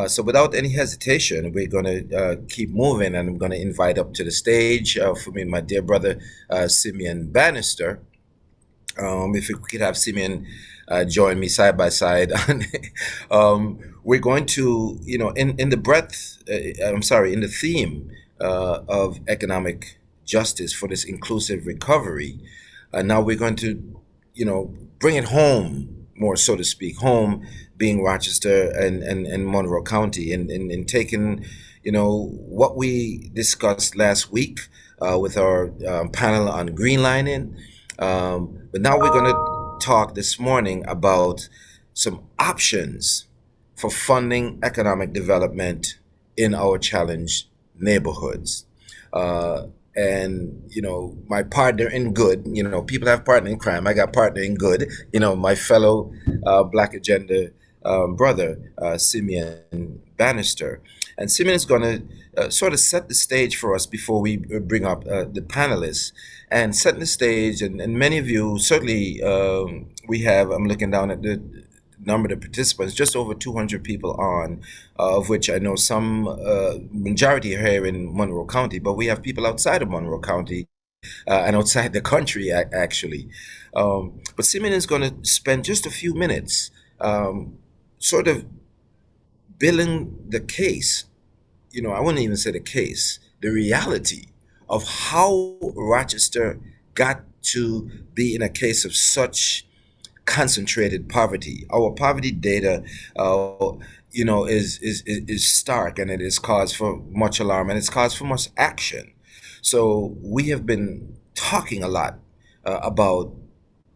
So without any hesitation, we're going to keep moving, and I'm going to invite up to the stage for me my dear brother Simeon Bannister. If we could have Simeon join me side by side, we're going to, in the breadth, I'm sorry, in the theme of economic justice for this inclusive recovery. Now we're going to, bring it home more, so to speak, home being Rochester and Monroe County, and taking, what we discussed last week with our panel on greenlining. But now we're going to talk this morning about some options for funding economic development in our challenged neighborhoods. And my partner in good, people have partner in crime. I got partner in good, my fellow Black Agenda brother, Simeon Bannister. And Simeon is going to sort of set the stage for us before we bring up the panelists, and set the stage. And many of you, certainly, we have, I'm looking down at the number of participants, just over 200 people on, of which I know some, majority are here in Monroe County, but we have people outside of Monroe County and outside the country, actually. But Simeon is going to spend just a few minutes sort of building the case. I wouldn't even say the case, the reality of how Rochester got to be in a case of such concentrated poverty. Our poverty data, is stark, and it is cause for much alarm, and it's cause for much action. So we have been talking a lot about,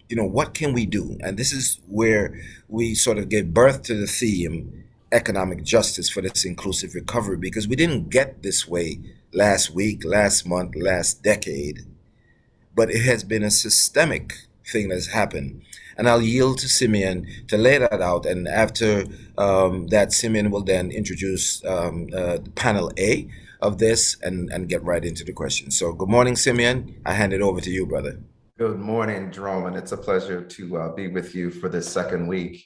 what can we do, and this is where we sort of gave birth to the theme economic justice for this inclusive recovery, because we didn't get this way last week, last month, last decade, but it has been a systemic thing that's happened. And I'll yield to Simeon to lay that out. And after that, Simeon will then introduce panel A of this, and get right into the question. So good morning, Simeon. I hand it over to you, brother. Good morning, Jerome, and it's a pleasure to be with you for this second week.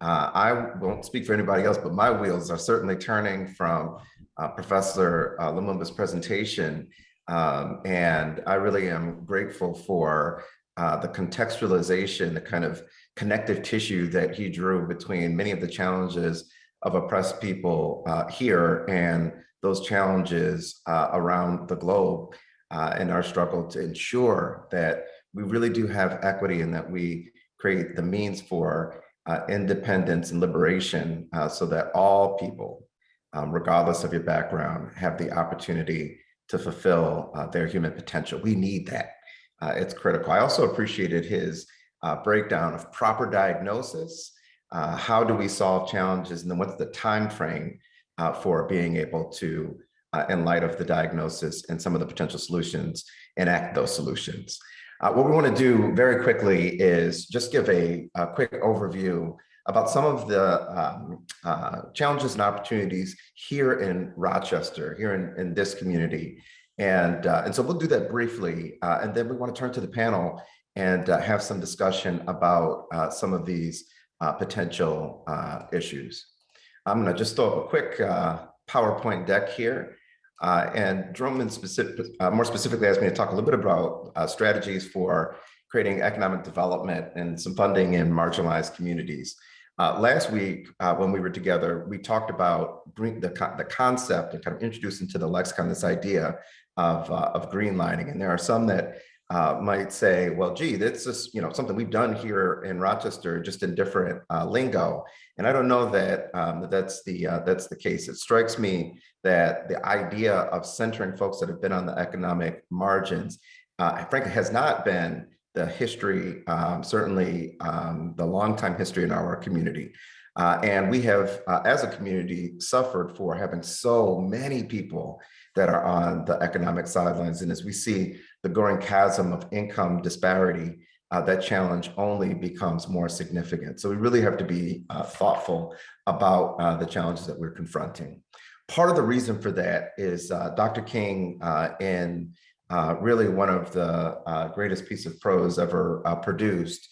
I won't speak for anybody else, but my wheels are certainly turning from Professor Lumumba's presentation, and I really am grateful for the contextualization, the kind of connective tissue that he drew between many of the challenges of oppressed people here and those challenges around the globe, in our struggle to ensure that we really do have equity and that we create the means for independence and liberation, so that all people, regardless of your background, have the opportunity to fulfill their human potential. We need that. It's critical. I also appreciated his breakdown of proper diagnosis. How do we solve challenges, and then what's the time frame for being able to, in light of the diagnosis and some of the potential solutions, enact those solutions. What we want to do very quickly is just give a quick overview about some of the challenges and opportunities here in Rochester, here in this community. And so we'll do that briefly. And then we want to turn to the panel and have some discussion about some of these potential issues. I'm going to just throw up a quick PowerPoint deck here. And Drummond more specifically asked me to talk a little bit about strategies for creating economic development and some funding in marginalized communities. Last week, when we were together, we talked about the concept and kind of introduced into the lexicon this idea of greenlining. And there are some that might say, well, gee, that's just something we've done here in Rochester, just in different lingo. And I don't know that that's the case. It strikes me that the idea of centering folks that have been on the economic margins, frankly, has not been the history, certainly the longtime history in our community. And we have, as a community, suffered for having so many people that are on the economic sidelines. And as we see the growing chasm of income disparity, that challenge only becomes more significant. So we really have to be thoughtful about the challenges that we're confronting. Part of the reason for that is Dr. King, in really one of the greatest piece of prose ever produced,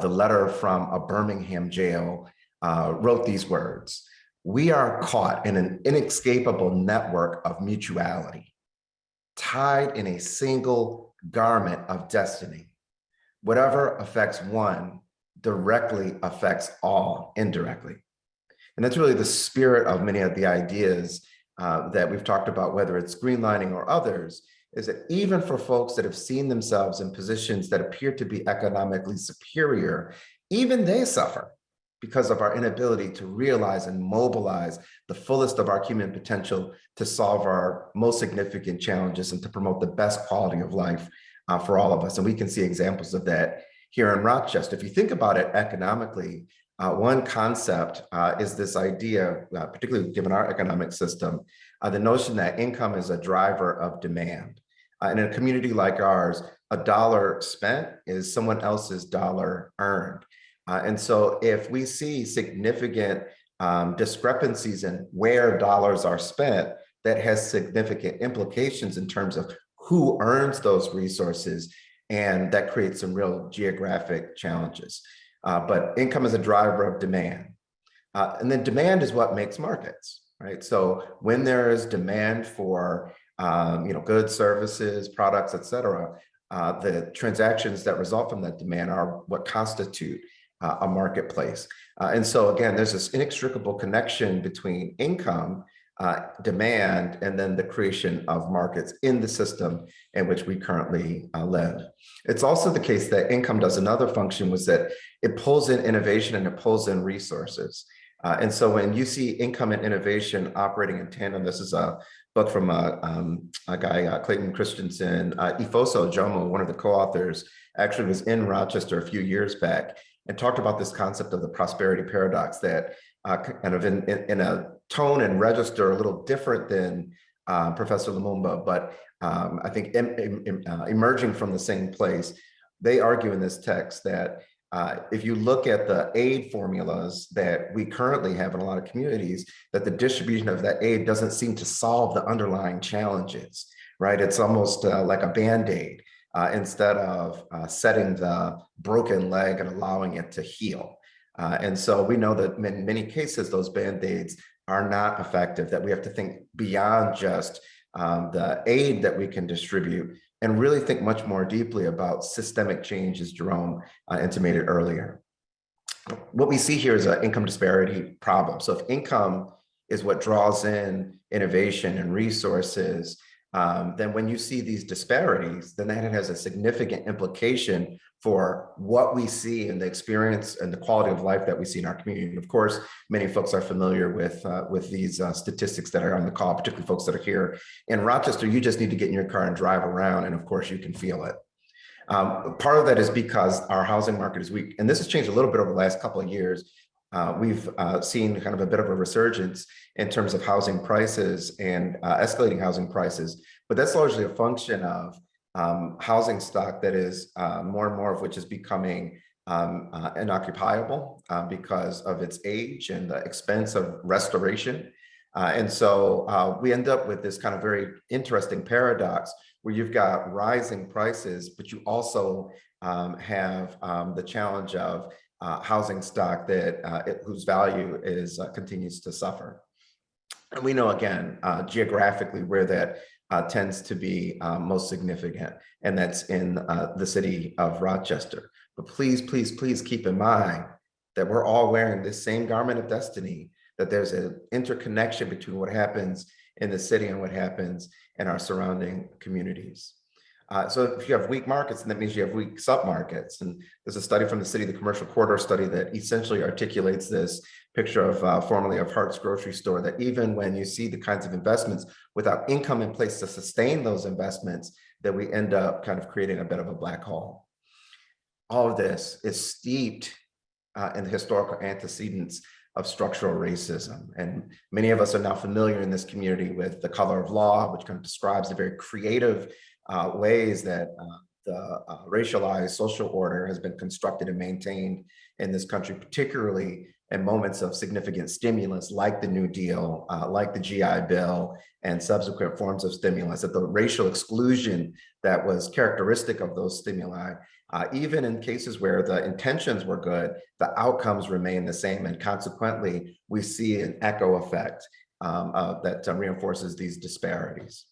the letter from a Birmingham jail, wrote these words: we are caught in an inescapable network of mutuality, tied in a single garment of destiny. Whatever affects one directly affects all indirectly. And that's really the spirit of many of the ideas that we've talked about, whether it's greenlining or others, is that even for folks that have seen themselves in positions that appear to be economically superior, even they suffer because of our inability to realize and mobilize the fullest of our human potential to solve our most significant challenges and to promote the best quality of life for all of us. And we can see examples of that here in Rochester. If you think about it economically, one concept is this idea, particularly given our economic system, the notion that income is a driver of demand. In a community like ours, a dollar spent is someone else's dollar earned. And so if we see significant discrepancies in where dollars are spent, that has significant implications in terms of who earns those resources, and that creates some real geographic challenges. But income is a driver of demand. And then demand is what makes markets, right? So when there is demand for goods, services, products, et cetera, the transactions that result from that demand are what constitute a marketplace. And so again, there's this inextricable connection between income, demand, and then the creation of markets in the system in which we currently live. It's also the case that income does another function, was that it pulls in innovation and it pulls in resources. And so when you see income and innovation operating in tandem, this is a book from a guy, Clayton Christensen, Ifoso Jomo, one of the co-authors, actually was in Rochester a few years back and talked about this concept of the prosperity paradox that kind of in a tone and register a little different than Professor Lumumba, but I think emerging from the same place, they argue in this text that if you look at the aid formulas that we currently have in a lot of communities, that the distribution of that aid doesn't seem to solve the underlying challenges, right? It's almost like a Band-Aid instead of setting the broken leg and allowing it to heal. And so we know that in many cases, those Band-Aids are not effective, that we have to think beyond just the aid that we can distribute and really think much more deeply about systemic change, as Jerome intimated earlier. What we see here is an income disparity problem. So if income is what draws in innovation and resources, then when you see these disparities, then that has a significant implication for what we see and the experience and the quality of life that we see in our community. And of course, many folks are familiar with these statistics that are on the call, particularly folks that are here in Rochester. You just need to get in your car and drive around, and of course you can feel it. Part of that is because our housing market is weak, and this has changed a little bit over the last couple of years. We've seen kind of a bit of a resurgence in terms of housing prices and escalating housing prices, but that's largely a function of housing stock that is more and more of which is becoming unoccupiable because of its age and the expense of restoration. And so we end up with this kind of very interesting paradox where you've got rising prices, but you also have the challenge of housing stock that whose value is continues to suffer. And we know, again, geographically where that tends to be most significant, and that's in the city of Rochester. But please, please, please keep in mind that we're all wearing this same garment of destiny, that there's an interconnection between what happens in the city and what happens in our surrounding communities. So if you have weak markets, then that means you have weak submarkets. And there's a study from the city, the Commercial Corridor study, that essentially articulates this picture of formerly of Hart's grocery store, that even when you see the kinds of investments without income in place to sustain those investments, that we end up kind of creating a bit of a black hole. All of this is steeped in the historical antecedents of structural racism. And many of us are now familiar in this community with the color of law, which kind of describes the very creative ways that the racialized social order has been constructed and maintained in this country, particularly and moments of significant stimulus like the New Deal, like the GI Bill, and subsequent forms of stimulus, that the racial exclusion that was characteristic of those stimuli, even in cases where the intentions were good, the outcomes remain the same. And consequently, we see an echo effect that reinforces these disparities.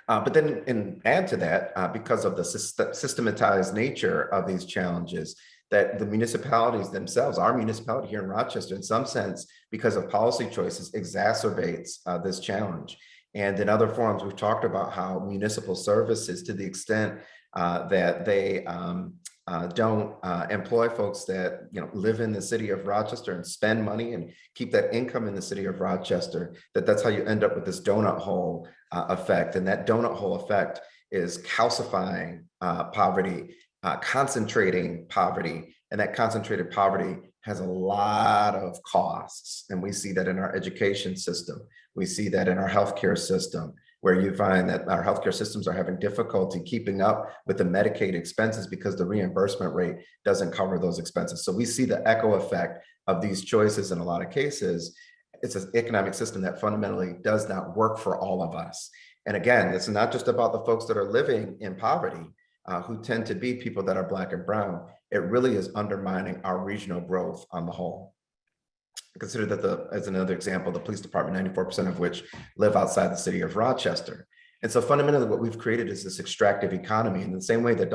But then add to that, because of the systematized nature of these challenges, that the municipalities themselves, our municipality here in Rochester, in some sense, because of policy choices, exacerbates this challenge. And in other forums, we've talked about how municipal services, to the extent that they don't employ folks that live in the city of Rochester and spend money and keep that income in the city of Rochester, that's how you end up with this donut hole effect. And that donut hole effect is calcifying poverty, concentrating poverty, and that concentrated poverty has a lot of costs. And we see that in our education system. We see that in our healthcare system, where you find that our healthcare systems are having difficulty keeping up with the Medicaid expenses because the reimbursement rate doesn't cover those expenses. So we see the echo effect of these choices in a lot of cases. It's an economic system that fundamentally does not work for all of us. And again, it's not just about the folks that are living in poverty, who tend to be people that are Black and brown. It really is undermining our regional growth on the whole. Consider that, as another example, the police department, 94% of which live outside the city of Rochester. And so fundamentally what we've created is this extractive economy, in the same way that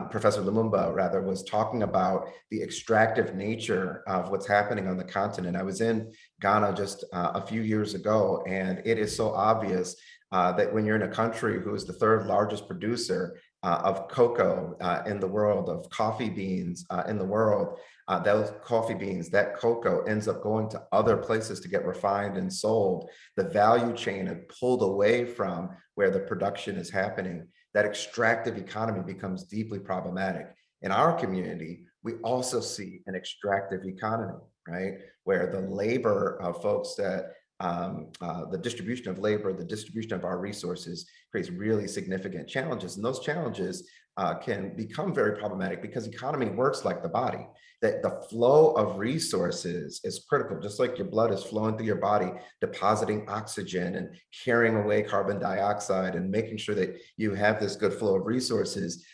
Professor Lumumba rather was talking about the extractive nature of what's happening on the continent. I was in Ghana just a few years ago, and it is so obvious that when you're in a country who is the third largest producer of cocoa in the world, of coffee beans in the world, those coffee beans, that cocoa ends up going to other places to get refined and sold. The value chain is pulled away from where the production is happening. That extractive economy becomes deeply problematic. In our community, we also see an extractive economy, right? Where the labor of folks that the distribution of labor, the distribution of our resources creates really significant challenges. And those challenges can become very problematic because economy works like the body, that the flow of resources is critical. Just like your blood is flowing through your body, depositing oxygen and carrying away carbon dioxide and making sure that you have this good flow of resources.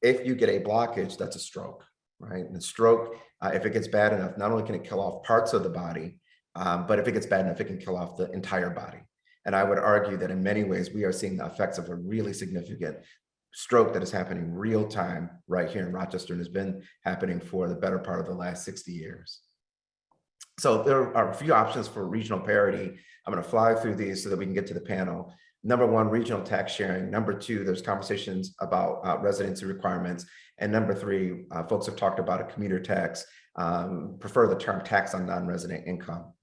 If you get a blockage, that's a stroke, right? And stroke, if it gets bad enough, not only can it kill off parts of the body, but if it gets bad enough, it can kill off the entire body. And I would argue that in many ways, we are seeing the effects of a really significant stroke that is happening real time right here in Rochester and has been happening for the better part of the last 60 years. So there are a few options for regional parity. I'm going to fly through these so that we can get to the panel. Number one, regional tax sharing. Number two, there's conversations about residency requirements. And number three, folks have talked about a commuter tax, prefer the term tax on non-resident income.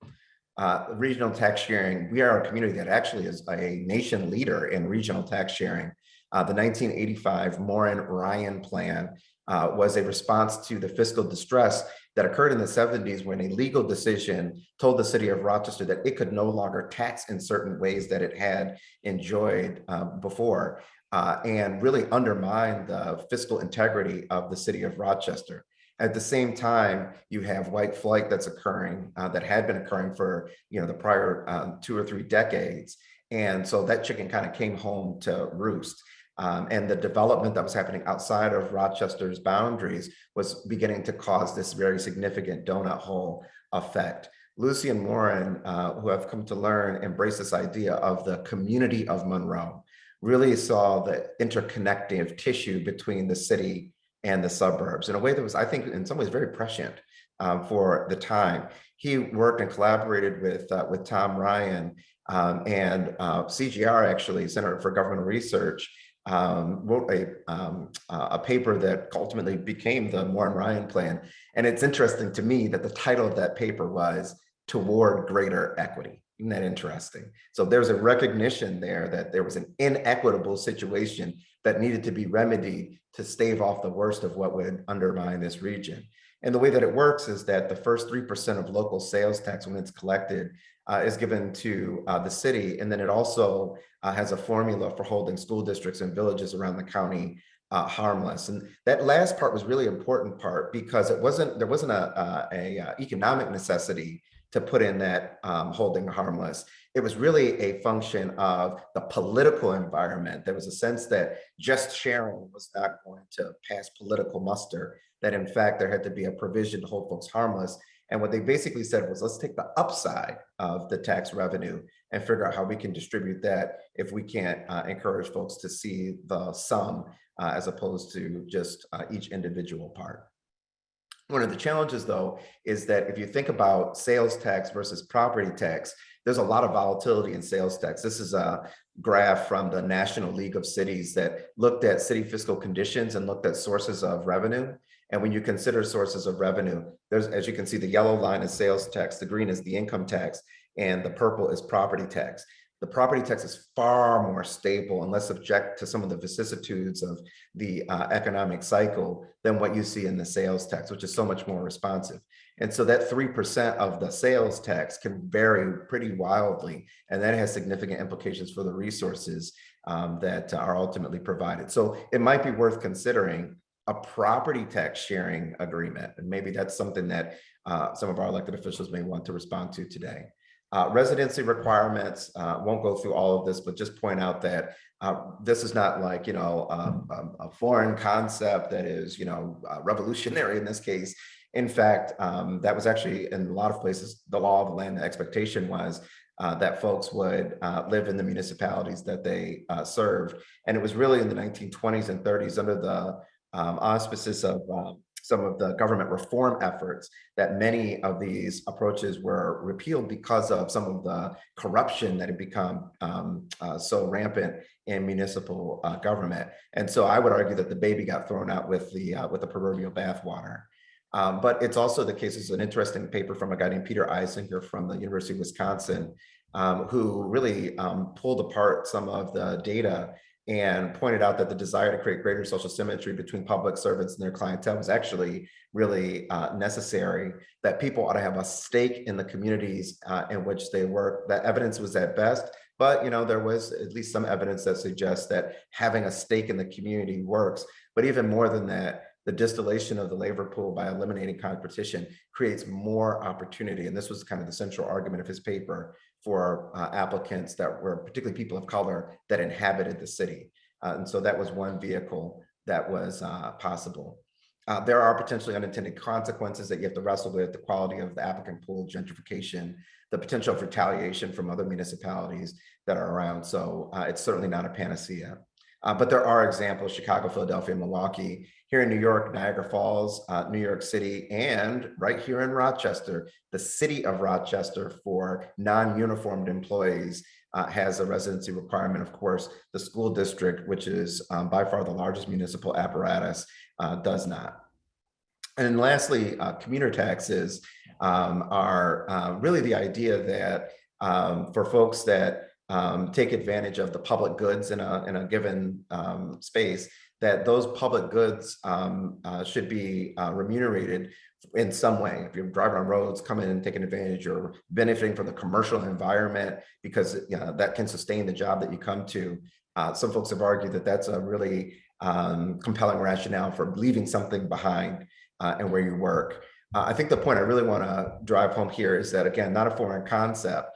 Regional tax sharing, we are a community that actually is a nation leader in regional tax sharing. The 1985 Morin-Ryan Plan was a response to the fiscal distress that occurred in the 70s when a legal decision told the city of Rochester that it could no longer tax in certain ways that it had enjoyed before, and really undermine the fiscal integrity of the city of Rochester. At the same time, you have white flight that's occurring, that had been occurring for the prior 2 or 3 decades. And so that chicken kind of came home to roost. And the development that was happening outside of Rochester's boundaries was beginning to cause this very significant donut hole effect. Lucy and Warren, who I've come to learn, embrace this idea of the community of Monroe, really saw the interconnective tissue between the city and the suburbs in a way that was, I think, in some ways very prescient for the time. He worked and collaborated with Tom Ryan, and CGR, actually, Center for Governmental Research, wrote a paper that ultimately became the Morin-Ryan Plan. And it's interesting to me that the title of that paper was Toward Greater Equity. Isn't that interesting? So there's a recognition there that there was an inequitable situation that needed to be remedied to stave off the worst of what would undermine this region. And the way that it works is that the first 3% of local sales tax, when it's collected, is given to the city. And then it also has a formula for holding school districts and villages around the county harmless. And that last part was really important part because there wasn't a economic necessity to put in that holding harmless. It was really a function of the political environment. There was a sense that just sharing was not going to pass political muster, that in fact there had to be a provision to hold folks harmless. And what they basically said was, let's take the upside of the tax revenue and figure out how we can distribute that if we can't encourage folks to see the sum as opposed to just each individual part. One of the challenges, though, is that if you think about sales tax versus property tax, there's a lot of volatility in sales tax. This is a graph from the National League of Cities that looked at city fiscal conditions and looked at sources of revenue. And when you consider sources of revenue, there's, as you can see, the yellow line is sales tax, the green is the income tax, and the purple is property tax. The property tax is far more stable and less subject to some of the vicissitudes of the economic cycle than what you see in the sales tax, which is so much more responsive. And so that 3% of the sales tax can vary pretty wildly, and that has significant implications for the resources that are ultimately provided. So it might be worth considering a property tax sharing agreement, and maybe that's something that some of our elected officials may want to respond to today. Residency requirements, won't go through all of this, but just point out that this is not like, a foreign concept that is, revolutionary in this case. In fact, that was actually in a lot of places, the law of the land. The expectation was that folks would live in the municipalities that they served. And it was really in the 1920s and 30s under the auspices of some of the government reform efforts that many of these approaches were repealed because of some of the corruption that had become so rampant in municipal government. And so I would argue that the baby got thrown out with the proverbial bathwater. But it's also the case, it's an interesting paper from a guy named Peter Eisinger from the University of Wisconsin, who really pulled apart some of the data and pointed out that the desire to create greater social symmetry between public servants and their clientele was actually really necessary, that people ought to have a stake in the communities in which they work. That evidence was at best, but there was at least some evidence that suggests that having a stake in the community works. But even more than that, the distillation of the labor pool by eliminating competition creates more opportunity. And this was kind of the central argument of his paper for applicants that were particularly people of color that inhabited the city. And so that was one vehicle that was possible. There are potentially unintended consequences that you have to wrestle with: the quality of the applicant pool, gentrification, the potential for retaliation from other municipalities that are around. So it's certainly not a panacea. But there are examples: Chicago, Philadelphia, Milwaukee. Here in New York, Niagara Falls, New York City, and right here in Rochester, the city of Rochester, for non-uniformed employees, has a residency requirement. Of course, the school district, which is by far the largest municipal apparatus, does not. And lastly, commuter taxes are really the idea that for folks that take advantage of the public goods in a given space, that those public goods should be remunerated in some way. If you're driving on roads, coming and taking advantage, or benefiting from the commercial environment because that can sustain the job that you come to. Some folks have argued that that's a really compelling rationale for leaving something behind and where you work. I think the point I really want to drive home here is that, again, not a foreign concept.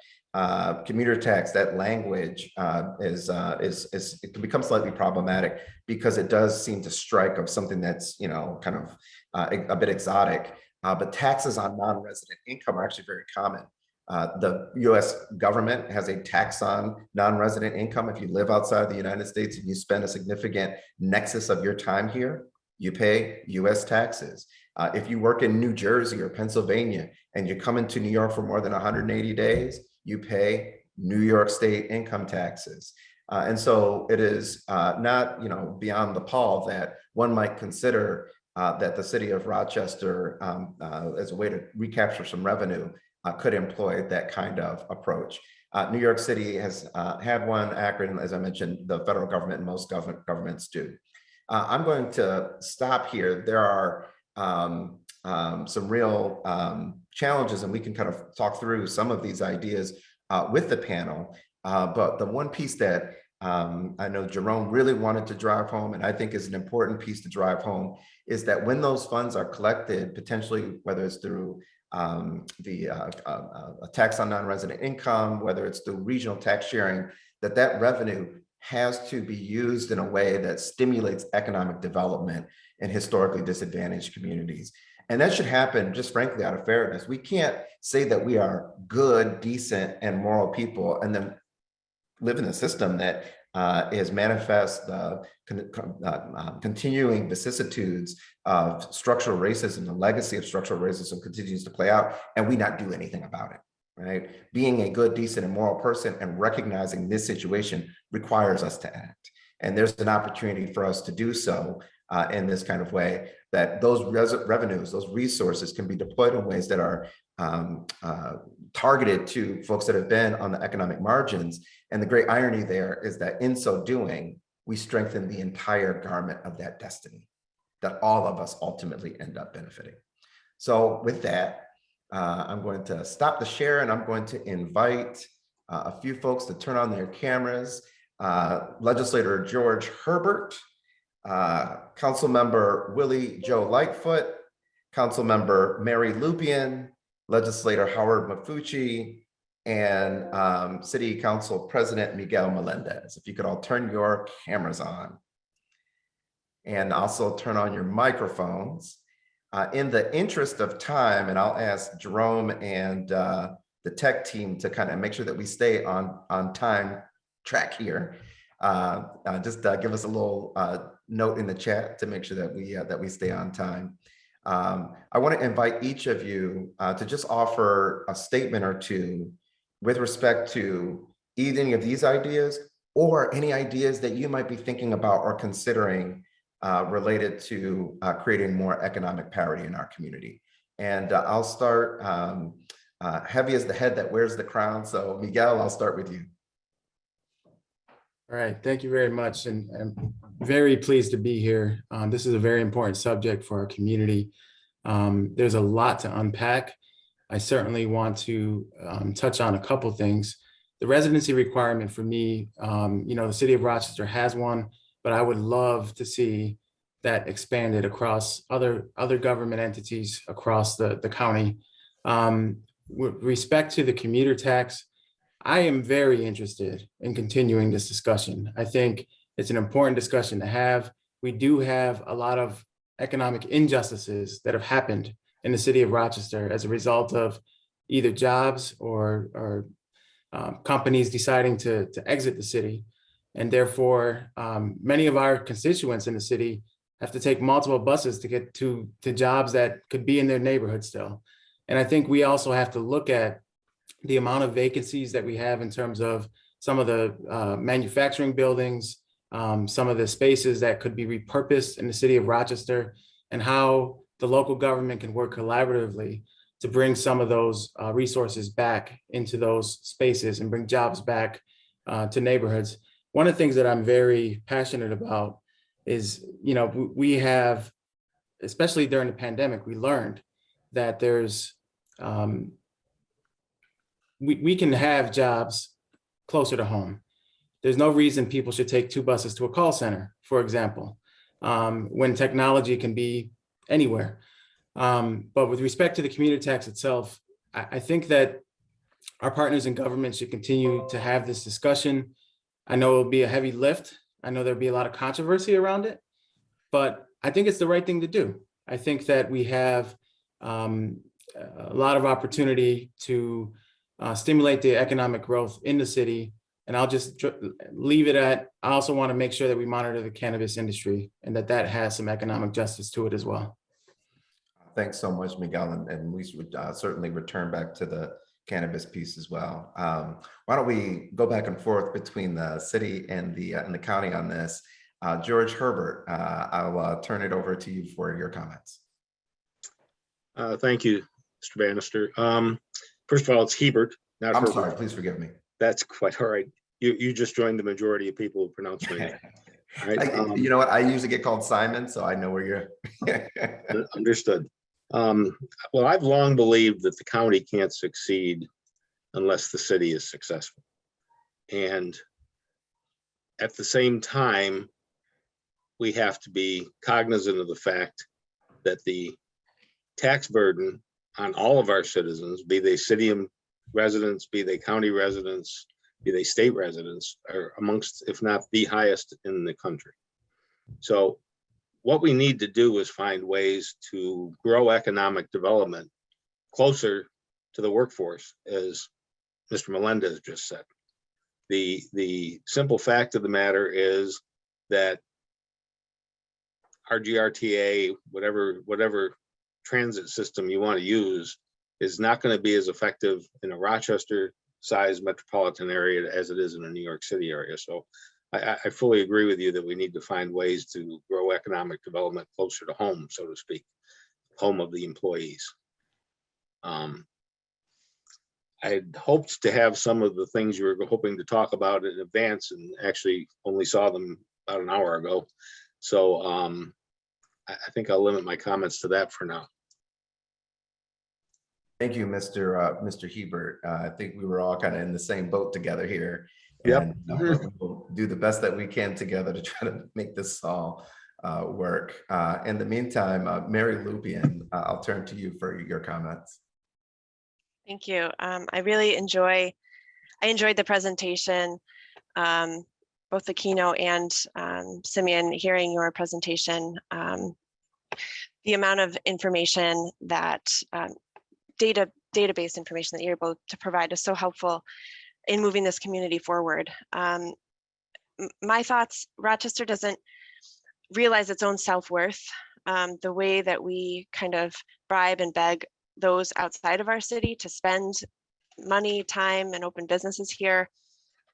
Commuter tax, that language it can become slightly problematic because it does seem to strike of something that's kind of a bit exotic. But taxes on non-resident income are actually very common. The U.S. government has a tax on non-resident income. If you live outside the United States and you spend a significant nexus of your time here, you pay U.S. taxes. If you work in New Jersey or Pennsylvania and you come into New York for more than 180 days, you pay New York State income taxes. And so it is not beyond the pall that one might consider that the city of Rochester, as a way to recapture some revenue, could employ that kind of approach. New York City has had one. Akron, as I mentioned, the federal government and most governments do. I'm going to stop here. There are some real challenges, and we can kind of talk through some of these ideas with the panel. But the one piece that I know Jerome really wanted to drive home, and I think is an important piece to drive home, is that when those funds are collected, potentially, whether it's through a tax on non-resident income, whether it's through regional tax sharing, that revenue has to be used in a way that stimulates economic development in historically disadvantaged communities. And that should happen just frankly out of fairness. We can't say that we are good, decent, and moral people and then live in a system that is manifest continuing vicissitudes of structural racism. The legacy of structural racism continues to play out, and we not do anything about it, right? Being a good, decent, and moral person and recognizing this situation requires us to act. And there's an opportunity for us to do so in this kind of way, that those revenues, those resources can be deployed in ways that are targeted to folks that have been on the economic margins. And the great irony there is that in so doing, we strengthen the entire garment of that destiny that all of us ultimately end up benefiting. So with that, I'm going to stop the share, and I'm going to invite a few folks to turn on their cameras. Legislator George Herbert, Councilmember Willie Joe Lightfoot, Councilmember Mary Lupian, Legislator Howard Mafucci, and City Council President Miguel Melendez. If you could all turn your cameras on and also turn on your microphones. In the interest of time, and I'll ask Jerome and the tech team to kind of make sure that we stay on time track here. Just give us a little note in the chat to make sure that we stay on time. I want to invite each of you to just offer a statement or two with respect to either any of these ideas or any ideas that you might be thinking about or considering related to creating more economic parity in our community. And I'll start, heavy as the head that wears the crown. So Miguel, I'll start with you. All right, thank you very much. And I'm very pleased to be here. This is a very important subject for our community. There's a lot to unpack. I certainly want to touch on a couple things. The residency requirement for me, the city of Rochester has one, but I would love to see that expanded across other government entities across the county. With respect to the commuter tax, I am very interested in continuing this discussion. I think it's an important discussion to have. We do have a lot of economic injustices that have happened in the city of Rochester as a result of either jobs or companies deciding to exit the city. And therefore, many of our constituents in the city have to take multiple buses to get to jobs that could be in their neighborhood still. And I think we also have to look at the amount of vacancies that we have in terms of some of the manufacturing buildings, some of the spaces that could be repurposed in the city of Rochester, and how the local government can work collaboratively to bring some of those resources back into those spaces and bring jobs back to neighborhoods. One of the things that I'm very passionate about is, we have, especially during the pandemic, we learned that there's, we can have jobs closer to home. There's no reason people should take 2 buses to a call center, for example, when technology can be anywhere. But with respect to the commuter tax itself, I think that our partners in government should continue to have this discussion. I know it'll be a heavy lift. I know there'll be a lot of controversy around it, but I think it's the right thing to do. I think that we have a lot of opportunity to stimulate the economic growth in the city. And I'll just leave it at, I also want to make sure that we monitor the cannabis industry and that has some economic justice to it as well. Thanks so much, Miguel. And we would certainly return back to the cannabis piece as well. Why don't we go back and forth between the city and the county on this? George Herbert, I'll turn it over to you for your comments. Thank you, Mr. Bannister. First of all, it's Hebert, not I'm Herbert. Sorry, please forgive me. That's quite all right. You just joined the majority of people who pronounce my name. Right? You know what? I usually get called Simon, so I know where you're. Understood. Well, I've long believed that the county can't succeed unless the city is successful. And at the same time, we have to be cognizant of the fact that the tax burden on all of our citizens, be they city residents, be they county residents, be they state residents, are amongst, if not the highest in the country. So what we need to do is find ways to grow economic development closer to the workforce, as Mr. Melendez just said. The simple fact of the matter is that our GRTA, whatever transit system you want to use, is not going to be as effective in a Rochester-sized metropolitan area as it is in a New York City area. So I fully agree with you that we need to find ways to grow economic development closer to home, so to speak, home of the employees. I hoped to have some of the things you were hoping to talk about in advance, and actually only saw them about an hour ago. So I think I'll limit my comments to that for now. Thank you, Mr. Hebert. I think we were all kind of in the same boat together here. Yep. And we'll do the best that we can together to try to make this all work. In the meantime, Mary Lupian, I'll turn to you for your comments. Thank you. I really enjoyed the presentation, both the keynote and Simeon, hearing your presentation. The amount of information that database information that you're able to provide is so helpful in moving this community forward. My thoughts: Rochester doesn't realize its own self-worth. The way that we kind of bribe and beg those outside of our city to spend money, time, and open businesses here,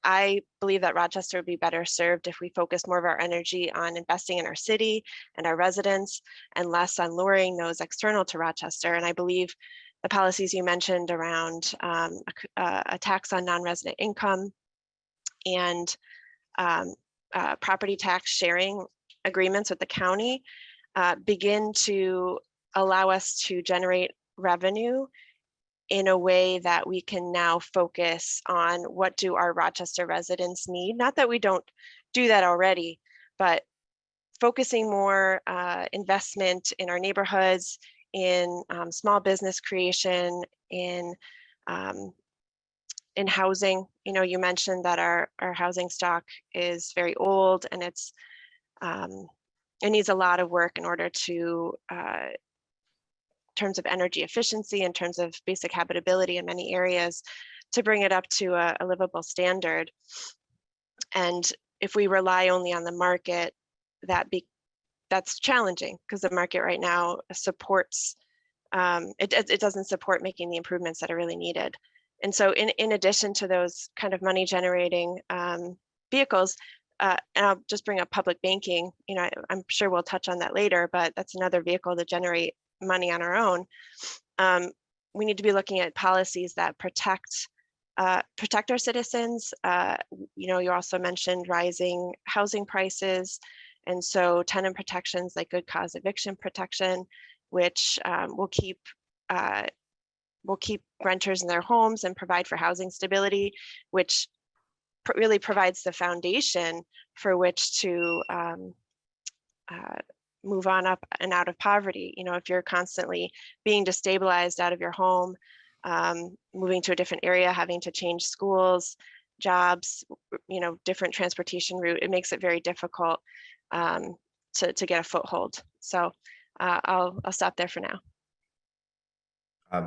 I believe that Rochester would be better served if we focus more of our energy on investing in our city and our residents, and less on luring those external to Rochester. And I believe the policies you mentioned around a tax on non-resident income and property tax sharing agreements with the county begin to allow us to generate revenue in a way that we can now focus on what do our Rochester residents need. Not that we don't do that already, but focusing more investment in our neighborhoods, in small business creation, in housing. You know, you mentioned that our housing stock is very old, and it needs a lot of work in order to in terms of energy efficiency, in terms of basic habitability in many areas, to bring it up to a livable standard. And if we rely only on the market, that's challenging, because the market right now supports, it doesn't support making the improvements that are really needed. And so in addition to those kind of money generating vehicles, and I'll just bring up public banking, you know, I'm sure we'll touch on that later, but that's another vehicle to generate money on our own. We need to be looking at policies that protect our citizens. You know, you also mentioned rising housing prices, and so tenant protections like good cause eviction protection, which will keep renters in their homes and provide for housing stability, which really provides the foundation for which to move on up and out of poverty. You know, if you're constantly being destabilized out of your home, moving to a different area, having to change schools, jobs, you know, different transportation route, it makes it very difficult to get a foothold. So I'll stop there for now.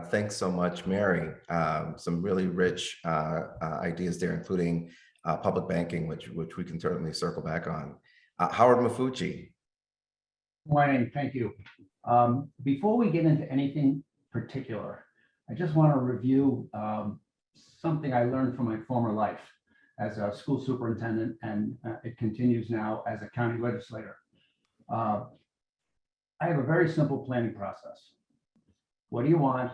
Thanks so much, Mary. Some really rich ideas there, including public banking, which we can certainly circle back on. Howard Mafucci. Morning, thank you. Before we get into anything particular, I just want to review something I learned from my former life as a school superintendent, and it continues now as a county legislator. I have a very simple planning process. What do you want?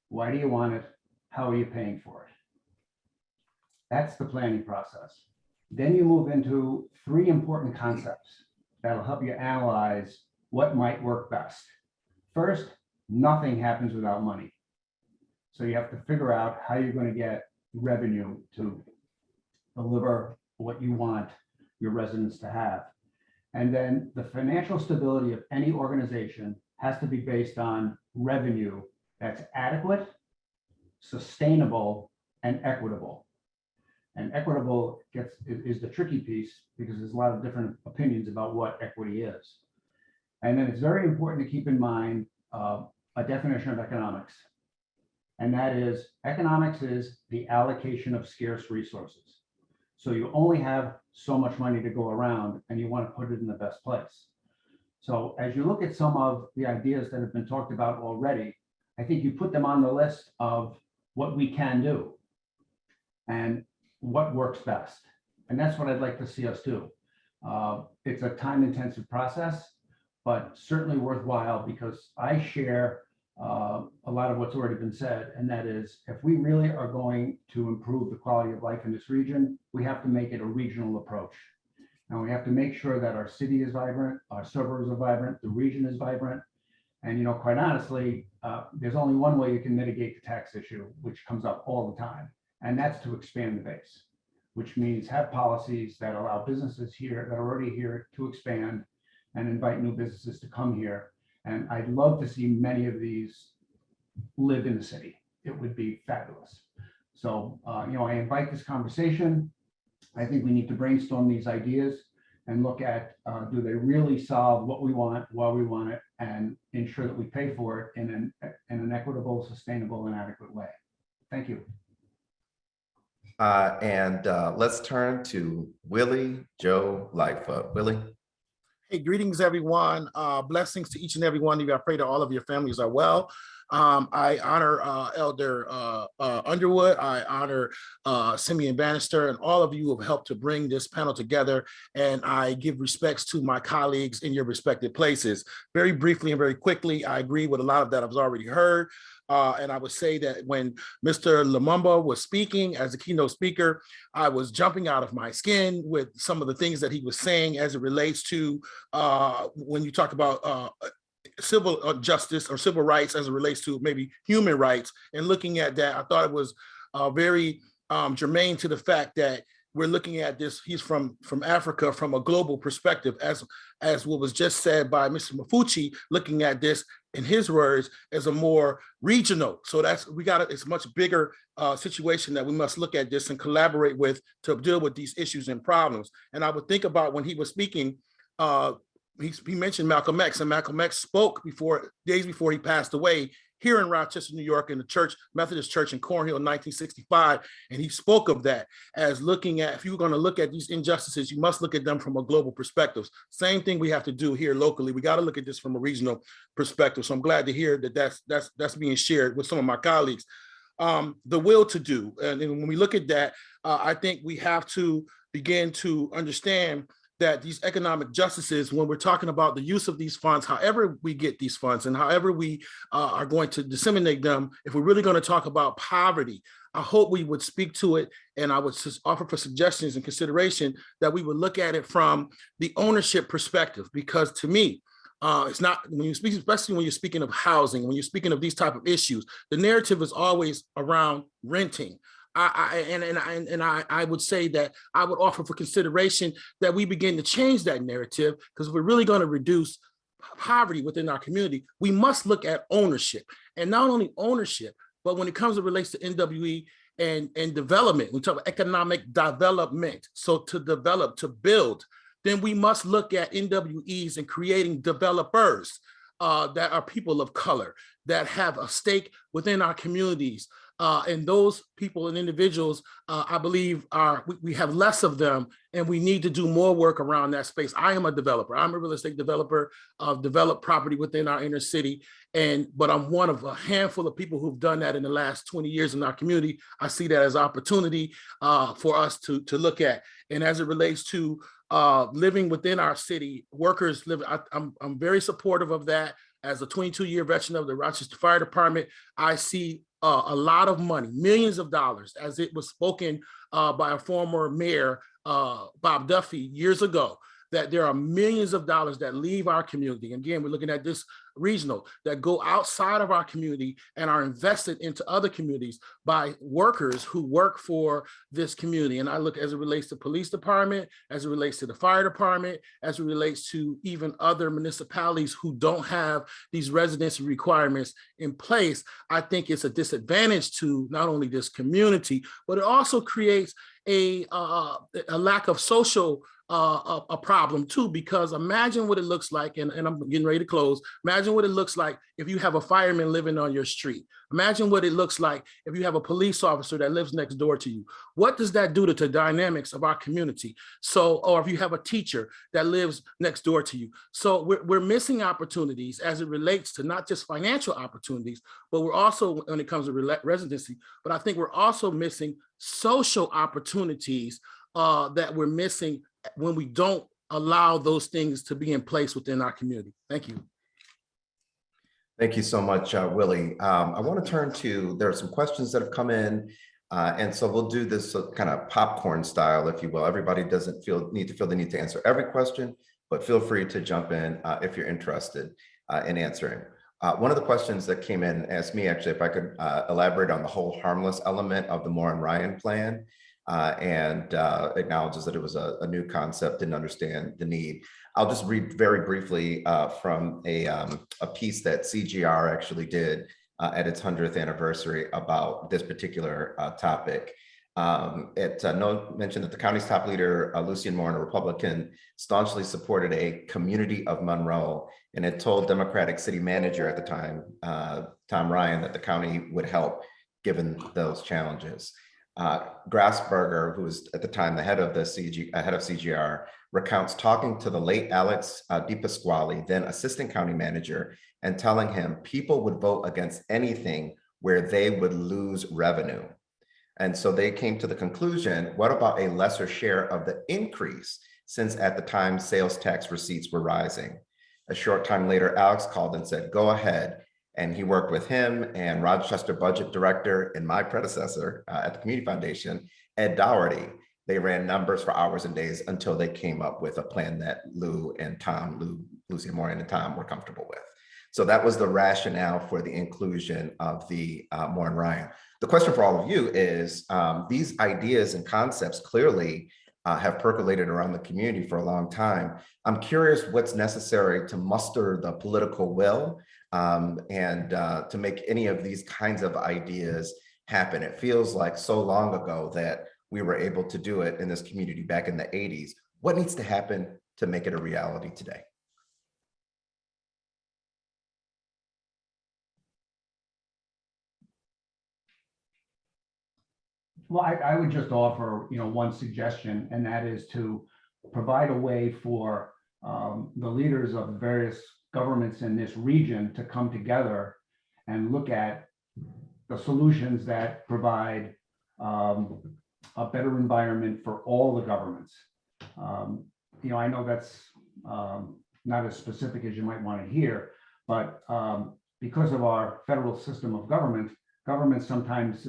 Why do you want it? How are you paying for it? That's the planning process. Then you move into three important concepts that'll help you analyze what might work best. First, nothing happens without money. So you have to figure out how you're going to get revenue to deliver what you want your residents to have. And then the financial stability of any organization has to be based on revenue that's adequate, sustainable, and equitable. And equitable is the tricky piece because there's a lot of different opinions about what equity is. And then it's very important to keep in mind a definition of economics. And that is, economics is the allocation of scarce resources. So you only have so much money to go around and you want to put it in the best place. So as you look at some of the ideas that have been talked about already, I think you put them on the list of what we can do and what works best. And that's what I'd like to see us do. It's a time-intensive process, but certainly worthwhile because I share a lot of what's already been said, and that is, if we really are going to improve the quality of life in this region, we have to make it a regional approach. And we have to make sure that our city is vibrant, our suburbs are vibrant, the region is vibrant. And, you know, quite honestly, there's only one way you can mitigate the tax issue, which comes up all the time, and that's to expand the base, which means have policies that allow businesses here that are already here to expand and invite new businesses to come here. And I'd love to see many of these live in the city. It would be fabulous. So, you know, I invite this conversation. I think we need to brainstorm these ideas and look at, do they really solve what we want, why we want it, and ensure that we pay for it in an equitable, sustainable, and adequate way. Thank you. Let's turn to Willie Joe Lightfoot. Willie. Hey, greetings, everyone. Blessings to each and every one of you. I pray that all of your families are well. I honor Elder Underwood. I honor Simeon Bannister and all of you who have helped to bring this panel together. And I give respects to my colleagues in your respective places. Very briefly and very quickly, I agree with a lot of that I've already heard. And I would say that when Mr. Lumumba was speaking as a keynote speaker, I was jumping out of my skin with some of the things that he was saying as it relates to when you talk about civil justice or civil rights as it relates to maybe human rights. And looking at that, I thought it was very germane to the fact that we're looking at this, he's from Africa from a global perspective, as what was just said by Mr. Mafucci, looking at this in his words as a more regional. So it's a much bigger situation that we must look at this and collaborate with to deal with these issues and problems. And I would think about when he was speaking, he mentioned Malcolm X, and Malcolm X spoke days before he passed away here in Rochester, New York, in the Methodist Church in Cornhill in 1965. And he spoke of that as looking at, if you're going to look at these injustices, you must look at them from a global perspective. Same thing we have to do here locally. We got to look at this from a regional perspective. So I'm glad to hear that that's being shared with some of my colleagues. The will to do, and when we look at that, I think we have to begin to understand that these economic justices, when we're talking about the use of these funds, however we get these funds and however we are going to disseminate them, if we're really going to talk about poverty, I hope we would speak to it, and I would offer for suggestions and consideration that we would look at it from the ownership perspective, because to me, it's not, when you speak, especially when you're speaking of housing, when you're speaking of these type of issues, the narrative is always around renting. I would say that I would offer for consideration that we begin to change that narrative, because if we're really going to reduce poverty within our community, we must look at ownership, and not only ownership, but when it comes to relates to NWE and development, we talk about economic development. So to develop, to build, then we must look at NWEs and creating developers that are people of color, that have a stake within our communities. And those people and individuals, I believe, we have less of them, and we need to do more work around that space. I am a developer. I'm a real estate developer of developed property within our inner city. But I'm one of a handful of people who've done that in the last 20 years in our community. I see that as opportunity for us to look at. And as it relates to living within our city, workers live, I'm very supportive of that. As a 22-year veteran of the Rochester Fire Department, I see a lot of money, millions of dollars, as it was spoken by a former mayor, Bob Duffy, years ago, that there are millions of dollars that leave our community. And again, we're looking at this regional, that go outside of our community and are invested into other communities by workers who work for this community. And I look as it relates to police department, as it relates to the fire department, as it relates to even other municipalities who don't have these residency requirements in place. I think it's a disadvantage to not only this community, but it also creates a lack of social a problem too, because imagine what it looks like, and I'm getting ready to close. Imagine what it looks like if you have a fireman living on your street. Imagine what it looks like if you have a police officer that lives next door to you. What does that do to the dynamics of our community? So, or if you have a teacher that lives next door to you. So we're missing opportunities as it relates to not just financial opportunities, but we're also, when it comes to residency, but I think we're also missing social opportunities that we're missing when we don't allow those things to be in place within our community. Thank you. Thank you so much, Willie. I want to turn to, there are some questions that have come in, and so we'll do this kind of popcorn style, if you will. Everybody doesn't need the need to answer every question, but feel free to jump in if you're interested in answering. One of the questions that came in asked me actually if I could elaborate on the whole harmless element of the Moore and Ryan plan. And acknowledges that it was a new concept, didn't understand the need. I'll just read very briefly from a piece that CGR actually did at its 100th anniversary about this particular topic. It mentioned that the county's top leader, Lucien Moore, a Republican, staunchly supported a community of Monroe, and it told Democratic city manager at the time, Tom Ryan, that the county would help given those challenges. Grassberger, who was at the time the head of CGR, recounts talking to the late Alex DiPasquale, then assistant county manager, and telling him people would vote against anything where they would lose revenue. And so they came to the conclusion, what about a lesser share of the increase, since at the time sales tax receipts were rising? A short time later, Alex called and said, go ahead. And he worked with him and Rochester budget director and my predecessor at the Community Foundation, Ed Dougherty. They ran numbers for hours and days until they came up with a plan that Lucien Moore and Tom were comfortable with. So that was the rationale for the inclusion of the Moore and Ryan. The question for all of you is, these ideas and concepts clearly have percolated around the community for a long time. I'm curious what's necessary to muster the political will and to make any of these kinds of ideas happen. It feels like so long ago that we were able to do it in this community back in the 80s. What needs to happen to make it a reality today? Well, I would just offer, one suggestion, and that is to provide a way for the leaders of various governments in this region to come together and look at the solutions that provide a better environment for all the governments. I know that's not as specific as you might want to hear, but because of our federal system of government, governments sometimes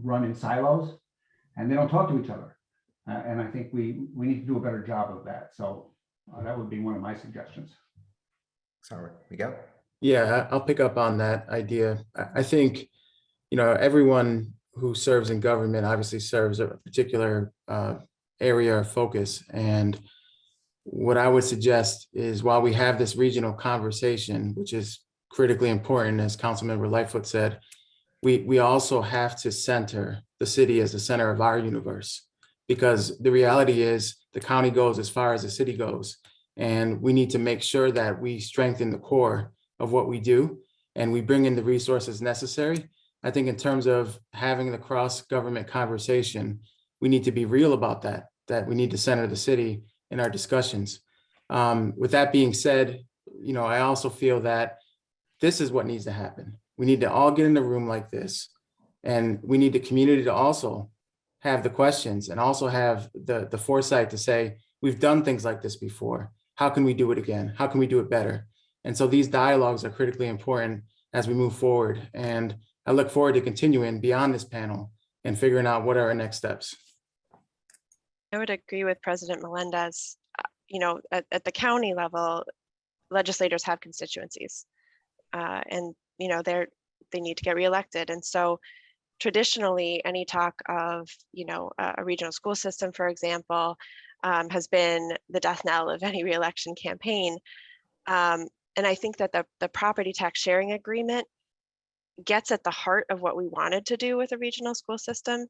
run in silos and they don't talk to each other. And I think we need to do a better job of that. So that would be one of my suggestions. Sorry, Miguel? Yeah, I'll pick up on that idea. I think, everyone who serves in government obviously serves a particular area of focus. And what I would suggest is, while we have this regional conversation, which is critically important, as Councilmember Lightfoot said, we also have to center the city as the center of our universe, because the reality is the county goes as far as the city goes. And we need to make sure that we strengthen the core of what we do and we bring in the resources necessary. I think in terms of having the cross-government conversation, we need to be real about that we need to center the city in our discussions. With that being said, I also feel that this is what needs to happen. We need to all get in a room like this, and we need the community to also have the questions and also have the foresight to say, we've done things like this before. How can we do it again? How can we do it better? And so these dialogues are critically important as we move forward. And I look forward to continuing beyond this panel and figuring out what are our next steps. I would agree with President Melendez. At the county level, legislators have constituencies, and they need to get reelected. And so traditionally, any talk of a regional school system, for example, has been the death knell of any reelection campaign. And I think that the property tax sharing agreement gets at the heart of what we wanted to do with a regional school system.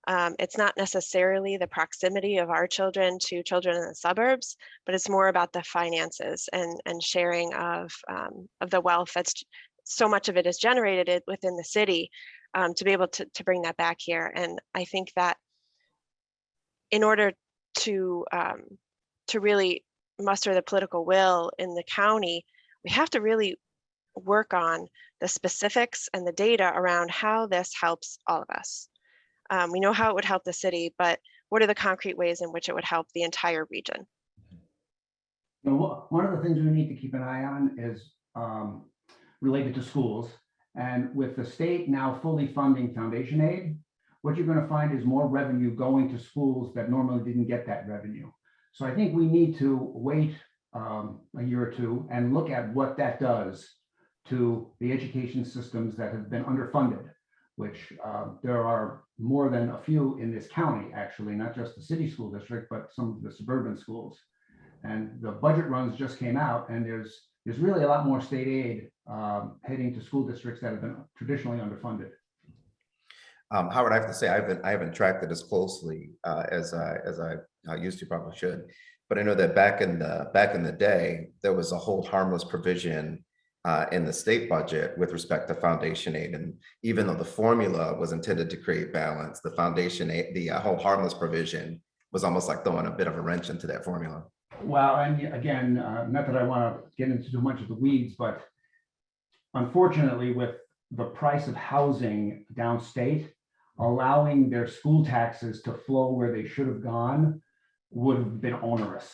It's not necessarily the proximity of our children to children in the suburbs, but it's more about the finances and sharing of the wealth that's so much of it is generated within the city, to be able to bring that back here. And I think that in order to really muster the political will in the county, we have to really work on the specifics and the data around how this helps all of us. We know how it would help the city, but what are the concrete ways in which it would help the entire region? One of the things we need to keep an eye on is related to schools. And with the state now fully funding foundation aid, what you're going to find is more revenue going to schools that normally didn't get that revenue. So I think we need to wait a year or two and look at what that does to the education systems that have been underfunded, which there are more than a few in this county, actually, not just the city school district, but some of the suburban schools. And the budget runs just came out, and there's really a lot more state aid heading to school districts that have been traditionally underfunded. Howard, I have to say I haven't tracked it as closely as I used to, probably should. But I know that back in the day, there was a hold harmless provision in the state budget with respect to foundation aid, and even though the formula was intended to create balance, the foundation aid, the hold harmless provision was almost like throwing a bit of a wrench into that formula. Well, and again, not that I want to get into too much of the weeds, but unfortunately, with the price of housing downstate, allowing their school taxes to flow where they should have gone would have been onerous.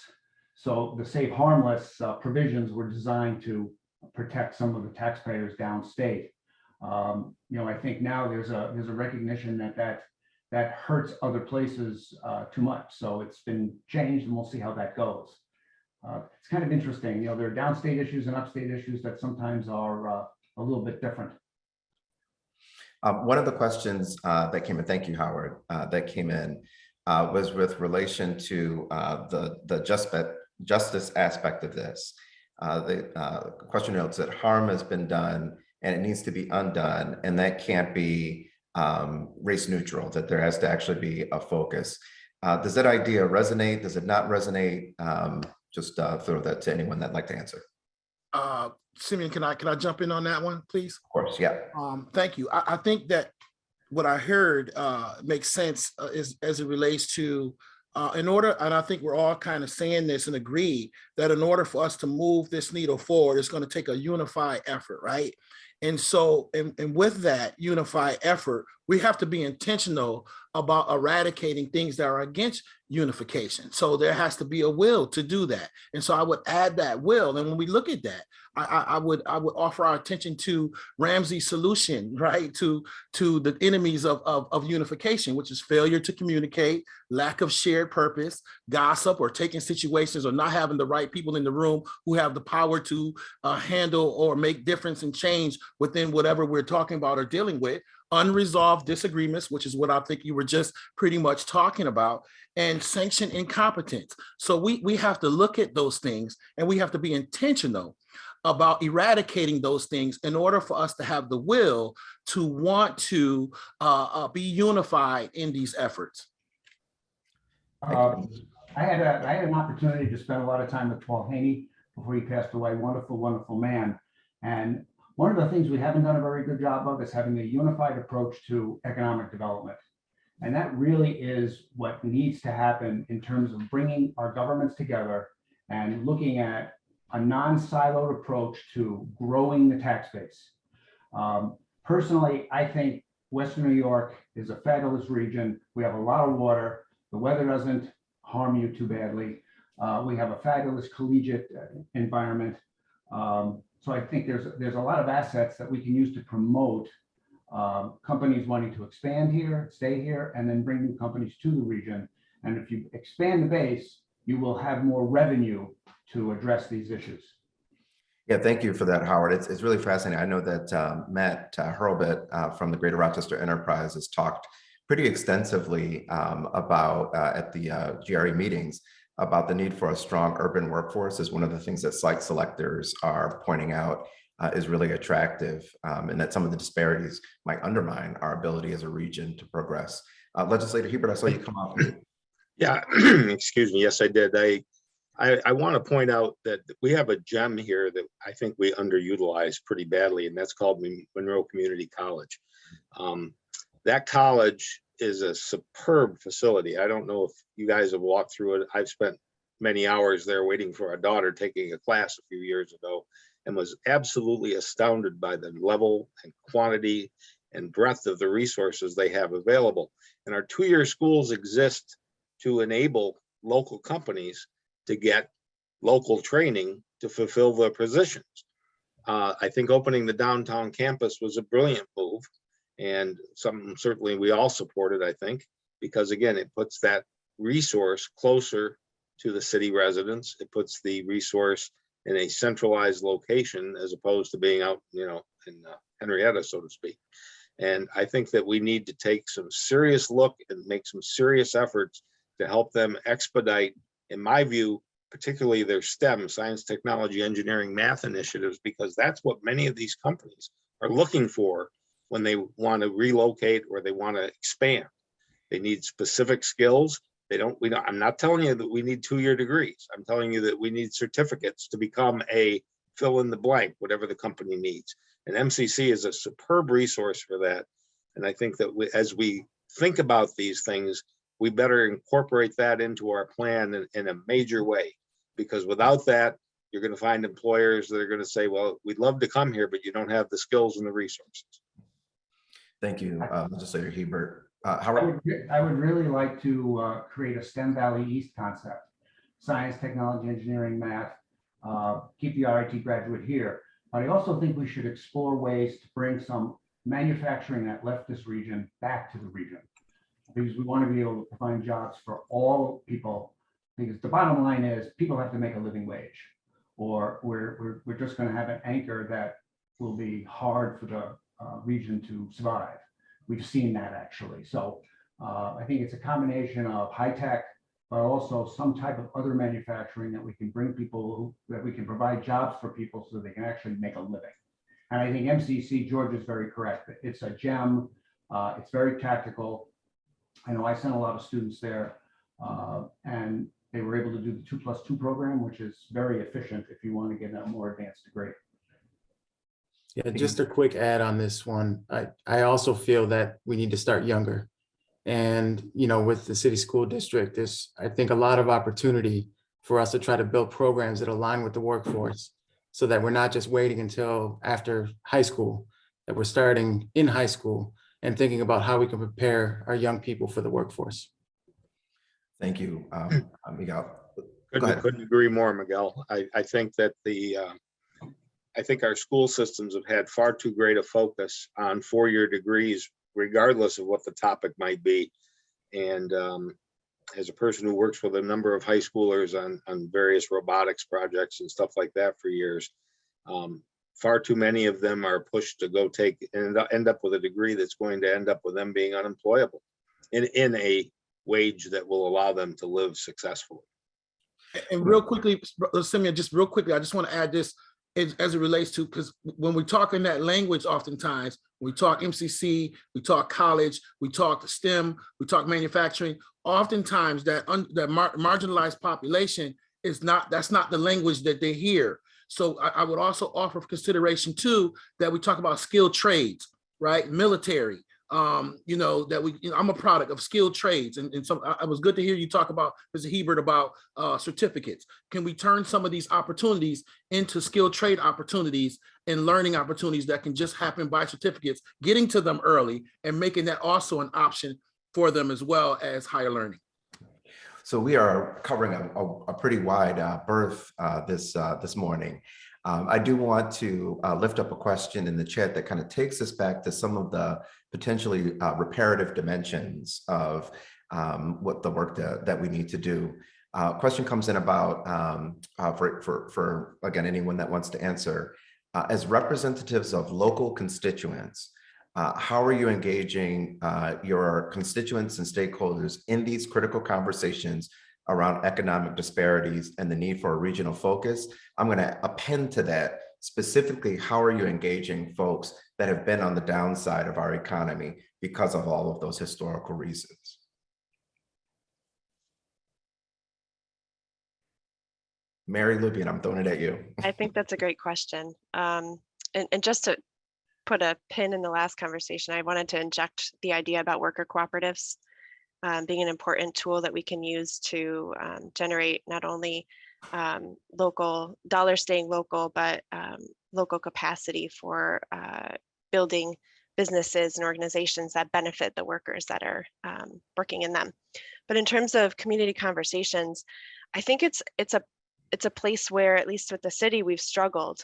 So the safe harmless provisions were designed to protect some of the taxpayers downstate. I think now there's a recognition that hurts other places too much. So it's been changed, and we'll see how that goes. It's kind of interesting. There are downstate issues and upstate issues that sometimes are a little bit different. One of the questions that came in, thank you, Howard, that came in was with relation to the justice aspect of this. The question notes that harm has been done and it needs to be undone, and that can't be race neutral, that there has to actually be a focus. Does that idea resonate? Does it not resonate? Just throw that to anyone that'd like to answer. Simeon, can I jump in on that one, please? Of course, yeah. Thank you. I think that what I heard makes sense as it relates to in order, and I think we're all kind of saying this and agree that in order for us to move this needle forward, it's going to take a unified effort, right? And so, and with that unified effort, we have to be intentional about eradicating things that are against unification. So there has to be a will to do that. And so I would add that will. And when we look at that, I would offer our attention to Ramsey's solution, right, to the enemies of unification, which is failure to communicate, lack of shared purpose, gossip, or taking situations or not having the right people in the room who have the power to handle or make difference and change within whatever we're talking about or dealing with, unresolved disagreements, which is what I think you were just pretty much talking about, and sanction incompetence. So we have to look at those things, and we have to be intentional about eradicating those things in order for us to have the will to want to be unified in these efforts. I had an opportunity to spend a lot of time with Paul Haney before he passed away. Wonderful, wonderful man. And one of the things we haven't done a very good job of is having a unified approach to economic development. And that really is what needs to happen in terms of bringing our governments together and looking at a non-siloed approach to growing the tax base. Personally, I think Western New York is a fabulous region. We have a lot of water. The weather doesn't harm you too badly. We have a fabulous collegiate environment. So I think there's a lot of assets that we can use to promote companies wanting to expand here, stay here, and then bring new companies to the region. And if you expand the base, you will have more revenue to address these issues. Yeah, thank you for that, Howard. It's really fascinating. I know that Matt Hurlbut from the Greater Rochester Enterprise has talked pretty extensively about at the GRE meetings about the need for a strong urban workforce is one of the things that site selectors are pointing out is really attractive, and that some of the disparities might undermine our ability as a region to progress. Legislator Hebert, I saw you come off mute. Yeah, excuse me. Yes, I did. I want to point out that we have a gem here that I think we underutilize pretty badly, and that's called Monroe Community College. That college is a superb facility. I don't know if you guys have walked through it. I've spent many hours there waiting for our daughter taking a class a few years ago, and was absolutely astounded by the level and quantity and breadth of the resources they have available. And our two-year schools exist to enable local companies to get local training to fulfill the positions. I think opening the downtown campus was a brilliant move, and something certainly we all supported, I think, because again, it puts that resource closer to the city residents. It puts the resource in a centralized location as opposed to being out, in Henrietta, so to speak. And I think that we need to take some serious look and make some serious efforts to help them expedite, in my view, particularly their STEM, science, technology, engineering, math initiatives, because that's what many of these companies are looking for when they want to relocate or they want to expand. They need specific skills. I'm not telling you that we need two-year degrees. I'm telling you that we need certificates to become a fill in the blank, whatever the company needs. And MCC is a superb resource for that. And I think that as we think about these things, we better incorporate that into our plan in a major way, because without that, you're going to find employers that are going to say, well, we'd love to come here, but you don't have the skills and the resources. Thank you, Legislator Hebert. I would really like to create a STEM Valley East concept: science, technology, engineering, math. Keep the RIT graduate here. But I also think we should explore ways to bring some manufacturing that left this region back to the region, because we want to be able to find jobs for all people. Because the bottom line is people have to make a living wage, or we're just going to have an anchor that will be hard for the region to survive. We've seen that actually. So I think it's a combination of high tech, but also some type of other manufacturing that we can bring people, that we can provide jobs for people so they can actually make a living. And I think MCC, George is very correct. It's a gem. It's very tactical. I know I sent a lot of students there, and they were able to do the 2+2 program, which is very efficient if you want to get a more advanced degree. Yeah, just a quick add on this one. I also feel that we need to start younger. And, with the city school district, there's, I think, a lot of opportunity for us to try to build programs that align with the workforce, so that we're not just waiting until after high school, that we're starting in high school and thinking about how we can prepare our young people for the workforce. Thank you, Miguel. Couldn't agree more, Miguel. I think that I think our school systems have had far too great a focus on four-year degrees, regardless of what the topic might be. And as a person who works with a number of high schoolers on various robotics projects and stuff like that for years, far too many of them are pushed to go take and end up with a degree that's going to end up with them being unemployable in a wage that will allow them to live successfully. And real quickly, Simeon, just real quickly, I just want to add this as it relates to, because when we talk in that language, oftentimes we talk MCC, we talk college, we talk STEM, we talk manufacturing. Oftentimes that marginalized population that's not the language that they hear. So I would also offer consideration too that we talk about skilled trades, right? Military. That I'm a product of skilled trades. And so it was good to hear you talk about, Mr. Hebert, about certificates. Can we turn some of these opportunities into skilled trade opportunities and learning opportunities that can just happen by certificates, getting to them early and making that also an option for them as well as higher learning? So we are covering a pretty wide berth this morning. I do want to lift up a question in the chat that kind of takes us back to some of the potentially reparative dimensions of what the work that we need to do. Question comes in about, for again, anyone that wants to answer, as representatives of local constituents, how are you engaging your constituents and stakeholders in these critical conversations around economic disparities and the need for a regional focus? I'm going to append to that specifically, how are you engaging folks that have been on the downside of our economy because of all of those historical reasons? Mary Lubian, I'm throwing it at you. I think that's a great question. And just to put a pin in the last conversation, I wanted to inject the idea about worker cooperatives being an important tool that we can use to generate not only local dollars staying local, but local capacity for building businesses and organizations that benefit the workers that are working in them. But in terms of community conversations, I think it's a place where, at least with the city, we've struggled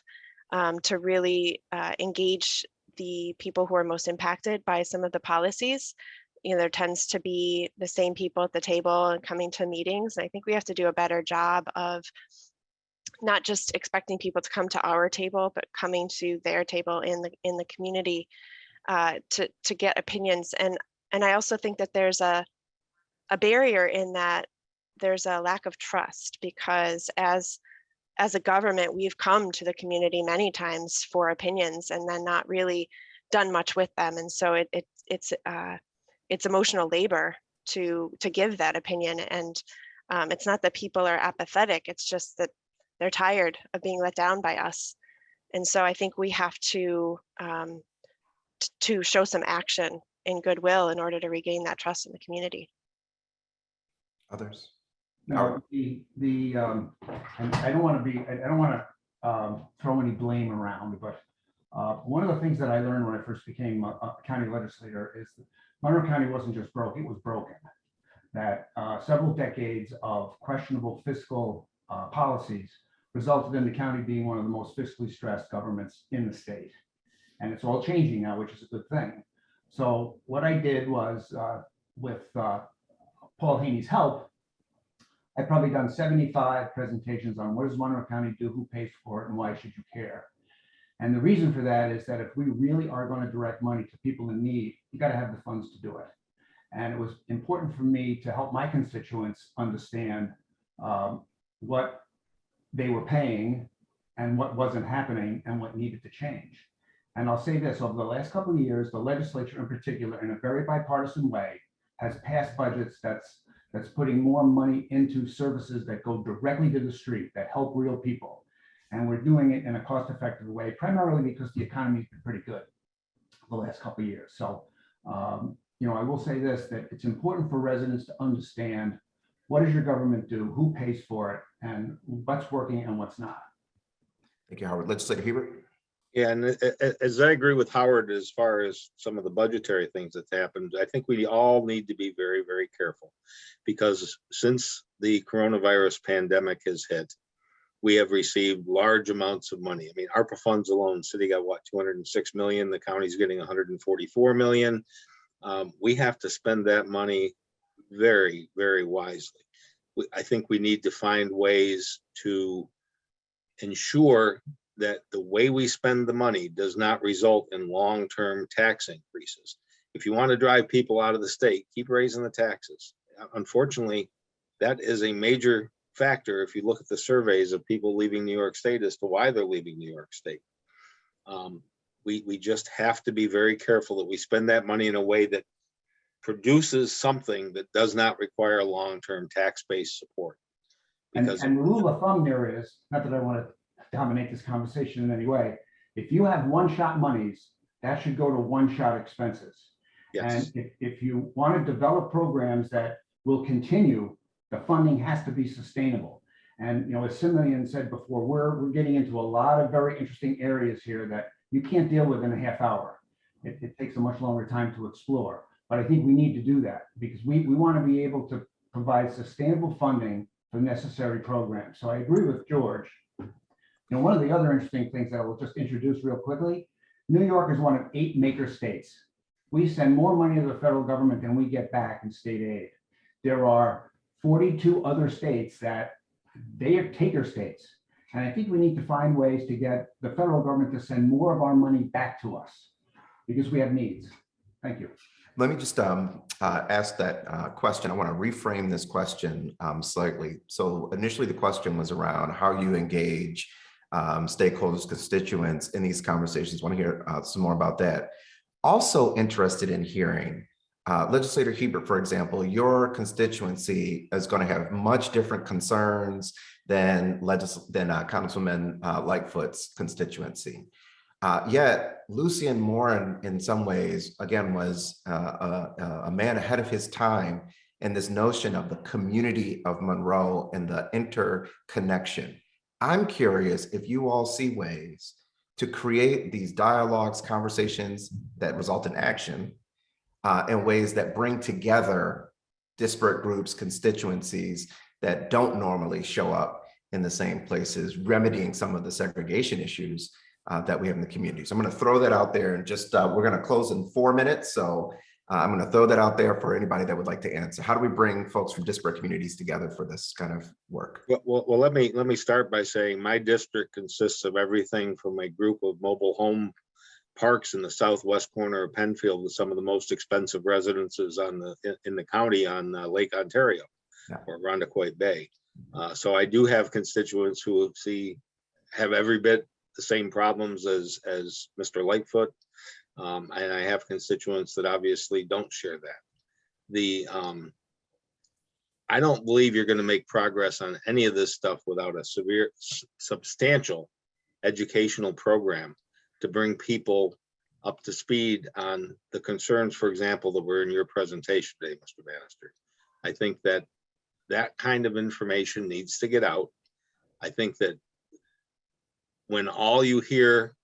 to really engage the people who are most impacted by some of the policies. You know, there tends to be the same people at the table and coming to meetings. And I think we have to do a better job of not just expecting people to come to our table, but coming to their table in the community to get opinions. And I also think that there's a barrier in that there's a lack of trust, because as a government, we've come to the community many times for opinions and then not really done much with them. And so it's emotional labor to give that opinion. And it's not that people are apathetic, it's just that they're tired of being let down by us. And so I think we have to show some action and goodwill in order to regain that trust in the community. Others? No, and I don't want to throw any blame around, but one of the things that I learned when I first became a county legislator is that Monroe County wasn't just broke, it was broken. That several decades of questionable fiscal policies resulted in the county being one of the most fiscally stressed governments in the state. And it's all changing now, which is a good thing. So what I did was, with Paul Haney's help, I've probably done 75 presentations on what does Monroe County do, who pays for it, and why should you care? And the reason for that is that if we really are going to direct money to people in need, you got to have the funds to do it. And it was important for me to help my constituents understand what they were paying and what wasn't happening and what needed to change. And I'll say this, over the last couple of years, the legislature in particular, in a very bipartisan way, has passed budgets that's putting more money into services that go directly to the street, that help real people. And we're doing it in a cost-effective way, primarily because the economy's been pretty good the last couple of years. So, you know, I will say this, that it's important for residents to understand, what does your government do, who pays for it, and what's working and what's not. Thank you, Howard. Legislator Hebert? Yeah, and as I agree with Howard as far as some of the budgetary things that's happened, I think we all need to be very, very careful, because since the coronavirus pandemic has hit, we have received large amounts of money. I mean, ARPA funds alone, city got what, 206 million, the county's getting 144 million. We have to spend that money very, very wisely. I think we need to find ways to ensure that the way we spend the money does not result in long-term tax increases. If you want to drive people out of the state, keep raising the taxes. Unfortunately, that is a major factor if you look at the surveys of people leaving New York State as to why they're leaving New York State. We just have to be very careful that we spend that money in a way that produces something that does not require long-term tax-based support. And the rule of thumb there is, not that I want to dominate this conversation in any way, if you have one-shot monies, that should go to one-shot expenses. Yes. And if you want to develop programs that will continue, the funding has to be sustainable. And, you know, as Simeon said before, we're getting into a lot of very interesting areas here that you can't deal with in a half hour. It takes a much longer time to explore. But I think we need to do that, because we want to be able to provide sustainable funding for necessary programs. So I agree with George. You know, one of the other interesting things that I will just introduce real quickly, New York is one of 8 maker states. We send more money to the federal government than we get back in state aid. There are 42 other states that they are taker states. And I think we need to find ways to get the federal government to send more of our money back to us because we have needs. Thank you. Let me just ask that question. I want to reframe this question slightly. So initially the question was around how you engage stakeholders, constituents in these conversations. I want to hear some more about that. Also interested in hearing Legislator Hebert, for example, your constituency is going to have much different concerns than Councilman Lightfoot's constituency. Yet Lucien Moore, in some ways, again, was a man ahead of his time in this notion of the community of Monroe and the interconnection. I'm curious if you all see ways to create these dialogues, conversations that result in action, in ways that bring together disparate groups, constituencies that don't normally show up in the same places, remedying some of the segregation issues that we have in the community. So I'm going to throw that out there, and just we're going to close in 4 minutes. So I'm going to throw that out there for anybody that would like to answer. How do we bring folks from disparate communities together for this kind of work? Well, let me start by saying my district consists of everything from a group of mobile home parks in the southwest corner of Penfield with some of the most expensive residences in the county on Lake Ontario, or Rondequoit Bay. So I do have constituents who have every bit the same problems as Mr. Lightfoot, and I have constituents that obviously don't share that. I don't believe you're going to make progress on any of this stuff without a substantial educational program to bring people up to speed on the concerns, for example, that were in your presentation today, Mr. Bannister. I think that kind of information needs to get out. I think that when all you hear,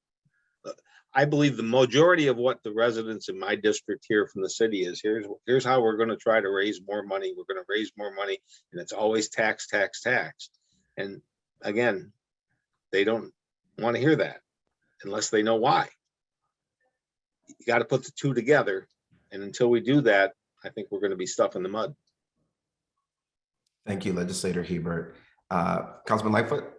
I believe the majority of what the residents in my district hear from the city is, here's how we're going to try to raise more money. We're going to raise more money, and it's always tax, tax, tax. And again, they don't want to hear that unless they know why. You got to put the two together. And until we do that, I think we're going to be stuck in the mud. Thank you, Legislator Hebert. Councilman Lightfoot?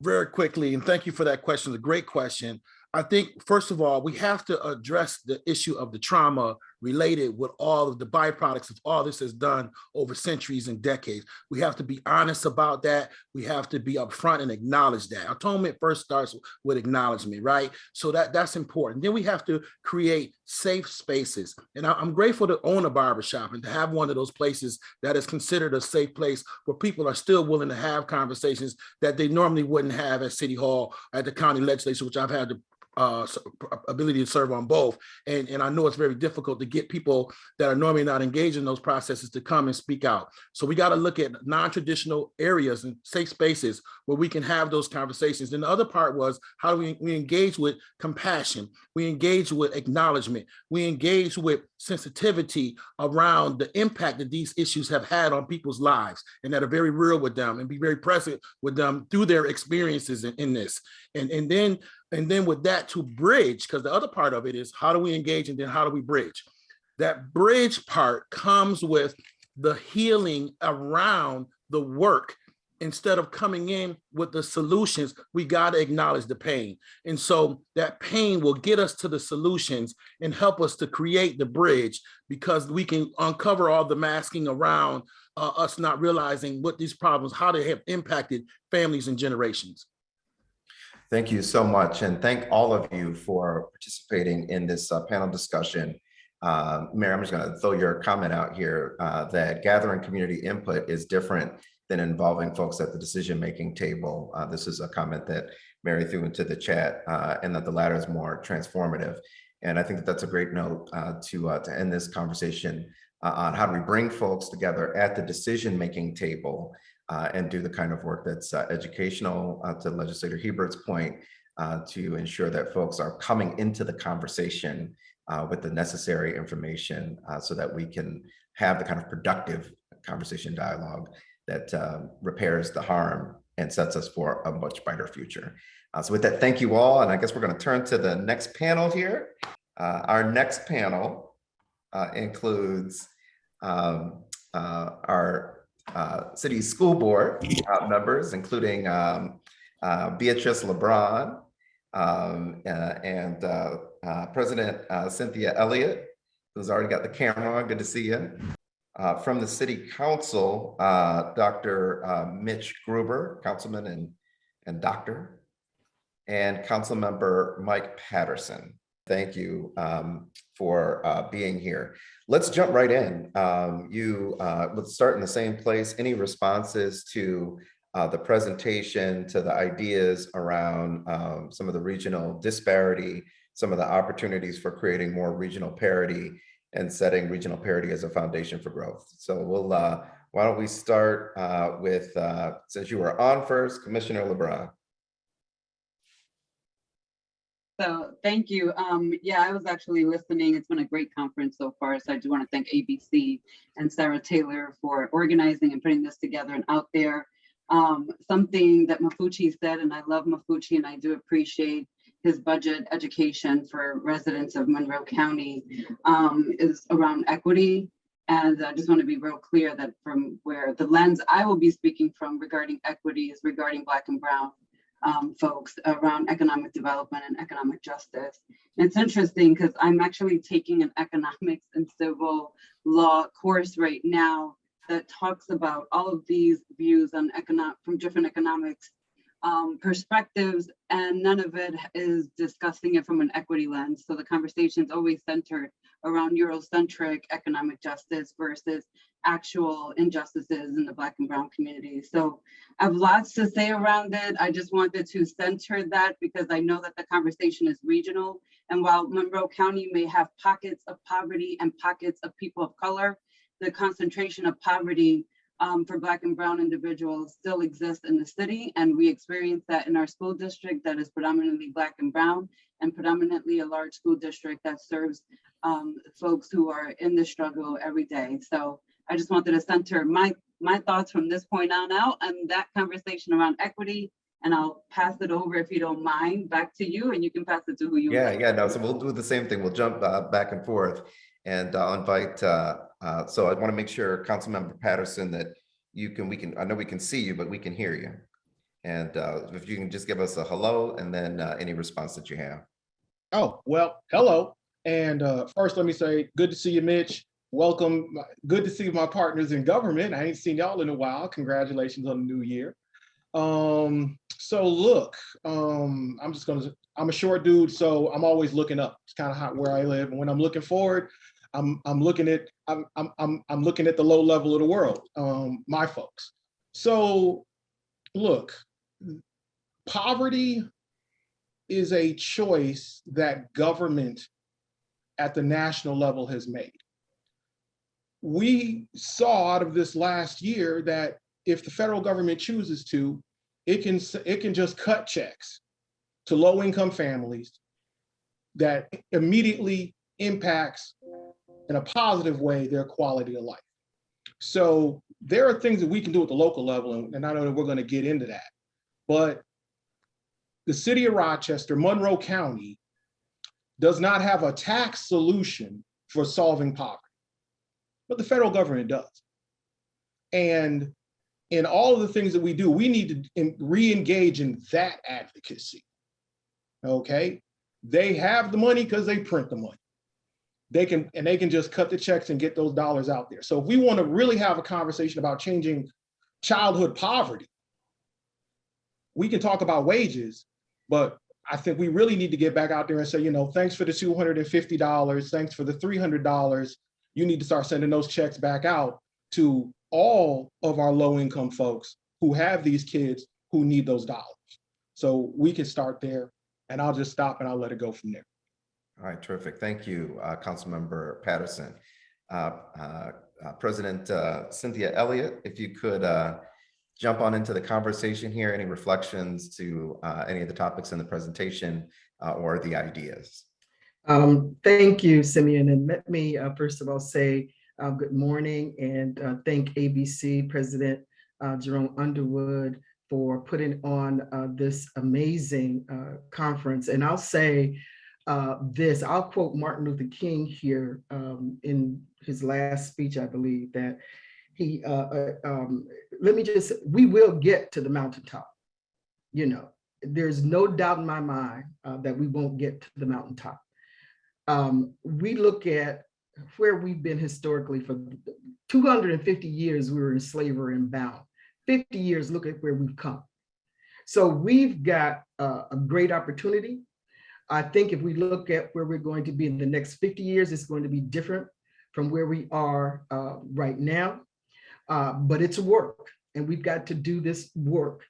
Very quickly, and thank you for that question. It's a great question. I think, first of all, we have to address the issue of the trauma related with all of the byproducts of all this has done over centuries and decades. We have to be honest about that. We have to be upfront and acknowledge that. Atonement first starts with acknowledgement, right? So that's important. Then we have to create safe spaces. And I'm grateful to own a barbershop and to have one of those places that is considered a safe place where people are still willing to have conversations that they normally wouldn't have at City Hall, at the county legislature, which I've had the ability to serve on both. And I know it's very difficult to get people that are normally not engaged in those processes to come and speak out. So we got to look at non-traditional areas and safe spaces where we can have those conversations. And the other part was, how do we engage with compassion? We engage with acknowledgement. We engage with sensitivity around the impact that these issues have had on people's lives and that are very real with them, and be very present with them through their experiences in this. And then with that, to bridge, because the other part of it is, how do we engage, and then how do we bridge? That bridge part comes with the healing around the work. Instead of coming in with the solutions, we got to acknowledge the pain. And so that pain will get us to the solutions and help us to create the bridge, because we can uncover all the masking around us not realizing what these problems, how they have impacted families and generations. Thank you so much. And thank all of you for participating in this panel discussion. Mary, I'm just going to throw your comment out here that gathering community input is different than involving folks at the decision-making table. This is a comment that Mary threw into the chat, and that the latter is more transformative. And I think that that's a great note to end this conversation on how do we bring folks together at the decision-making table and do the kind of work that's educational, to Legislator Hebert's point, to ensure that folks are coming into the conversation with the necessary information so that we can have the kind of productive conversation dialogue that repairs the harm and sets us for a much brighter future. So with that, thank you all. And I guess we're going to turn to the next panel here. Our next panel includes our City School Board members, including Beatrice LeBron and President Cynthia Elliott, who's already got the camera on. Good to see you. From the City Council, Dr. Mitch Gruber, Councilman and Doctor, and Councilmember Mike Patterson. Thank you for being here. Let's jump right in. Let's start in the same place. Any responses to the presentation, to the ideas around some of the regional disparity, some of the opportunities for creating more regional parity and setting regional parity as a foundation for growth? So we'll, why don't we start with, since you were on first, Commissioner LeBron. So thank you. Yeah, I was actually listening. It's been a great conference so far. So I do want to thank ABC and Sarah Taylor for organizing and putting this together and out there. Something that Mafuchi said, and I love Mafuchi and I do appreciate his budget education for residents of Monroe County, is around equity. And I just want to be real clear that from where the lens I will be speaking from regarding equity is regarding Black and Brown folks around economic development and economic justice. And it's interesting because I'm actually taking an economics and civil law course right now that talks about all of these views on from different economics perspectives, and none of it is discussing it from an equity lens. So the conversation is always centered around Eurocentric economic justice versus actual injustices in the Black and Brown community. So I have lots to say around it. I just wanted to center that because I know that the conversation is regional. And while Monroe County may have pockets of poverty and pockets of people of color, the concentration of poverty for Black and Brown individuals still exists in the city. And we experience that in our school district that is predominantly Black and Brown, and predominantly a large school district that serves folks who are in the struggle every day. So I just wanted to center my thoughts from this point on out and that conversation around equity. And I'll pass it over, if you don't mind, back to you, and you can pass it to who you Yeah, like. yeah, no, so we'll do the same thing. We'll jump back and forth, and I'll invite, so I want to make sure, Councilmember Patterson, that I know we can see you, but we can hear you. And if you can just give us a hello and then any response that you have. Oh, well, hello. And first, let me say, good to see you, Mitch. Welcome. Good to see my partners in government. I ain't seen y'all in a while. Congratulations on the new year. So look, I'm a short dude, so I'm always looking up. It's kind of hot where I live. And when I'm looking forward, I'm looking at the low level of the world, my folks. So look, poverty is a choice that government at the national level has made. We saw out of this last year that if the federal government chooses to, it can just cut checks to low-income families that immediately impacts in a positive way their quality of life. So there are things that we can do at the local level, and I know that we're going to get into that. But the city of Rochester, Monroe County, does not have a tax solution for solving poverty, but the federal government does. And in all of the things that we do, we need to re-engage in that advocacy, okay? They have the money because they print the money. They can just cut the checks and get those dollars out there. So if we want to really have a conversation about changing childhood poverty, we can talk about wages, but I think we really need to get back out there and say, you know, thanks for the $250, thanks for the $300. You need to start sending those checks back out to all of our low-income folks who have these kids who need those dollars. So we can start there, and I'll just stop and I'll let it go from there. All right, terrific. Thank you, Councilmember Patterson. President Cynthia Elliott, if you could jump on into the conversation here, any reflections to any of the topics in the presentation or the ideas. Thank you, Simeon. And let me first of all say good morning and thank ABC President Jerome Underwood for putting on this amazing conference. And I'll say I'll quote Martin Luther King here in his last speech, I believe, that let me just, we will get to the mountaintop. You know, there's no doubt in my mind that we won't get to the mountaintop. We look at where we've been historically for 250 years, we were in slavery and bound. 50 years, look at where we've come. So we've got a great opportunity. I think if we look at where we're going to be in the next 50 years, it's going to be different from where we are right now. But it's work, and we've got to do this work.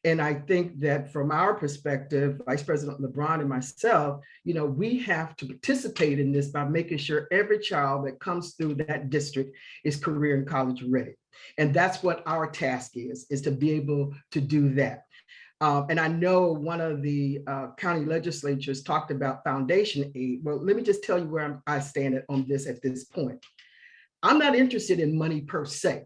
And I think that from our perspective, Vice President LeBron and myself, you know, we have to participate in this by making sure every child that comes through that district is career and college ready. And that's what our task is to be able to do that. And I know one of the county legislatures talked about foundation aid. Well, let me just tell you where I stand on this at this point. I'm not interested in money per se.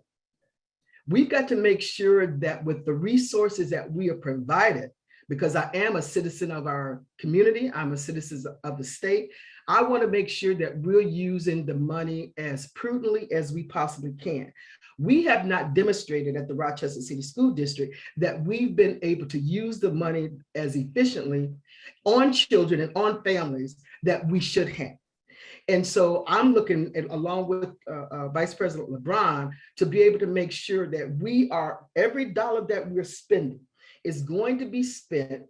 We've got to make sure that with the resources that we are provided, because I am a citizen of our community, I'm a citizen of the state, I want to make sure that we're using the money as prudently as we possibly can. We have not demonstrated at the Rochester City School District that we've been able to use the money as efficiently on children and on families that we should have. And so I'm looking at, along with Vice President LeBron, to be able to make sure that we are, every dollar that we're spending is going to be spent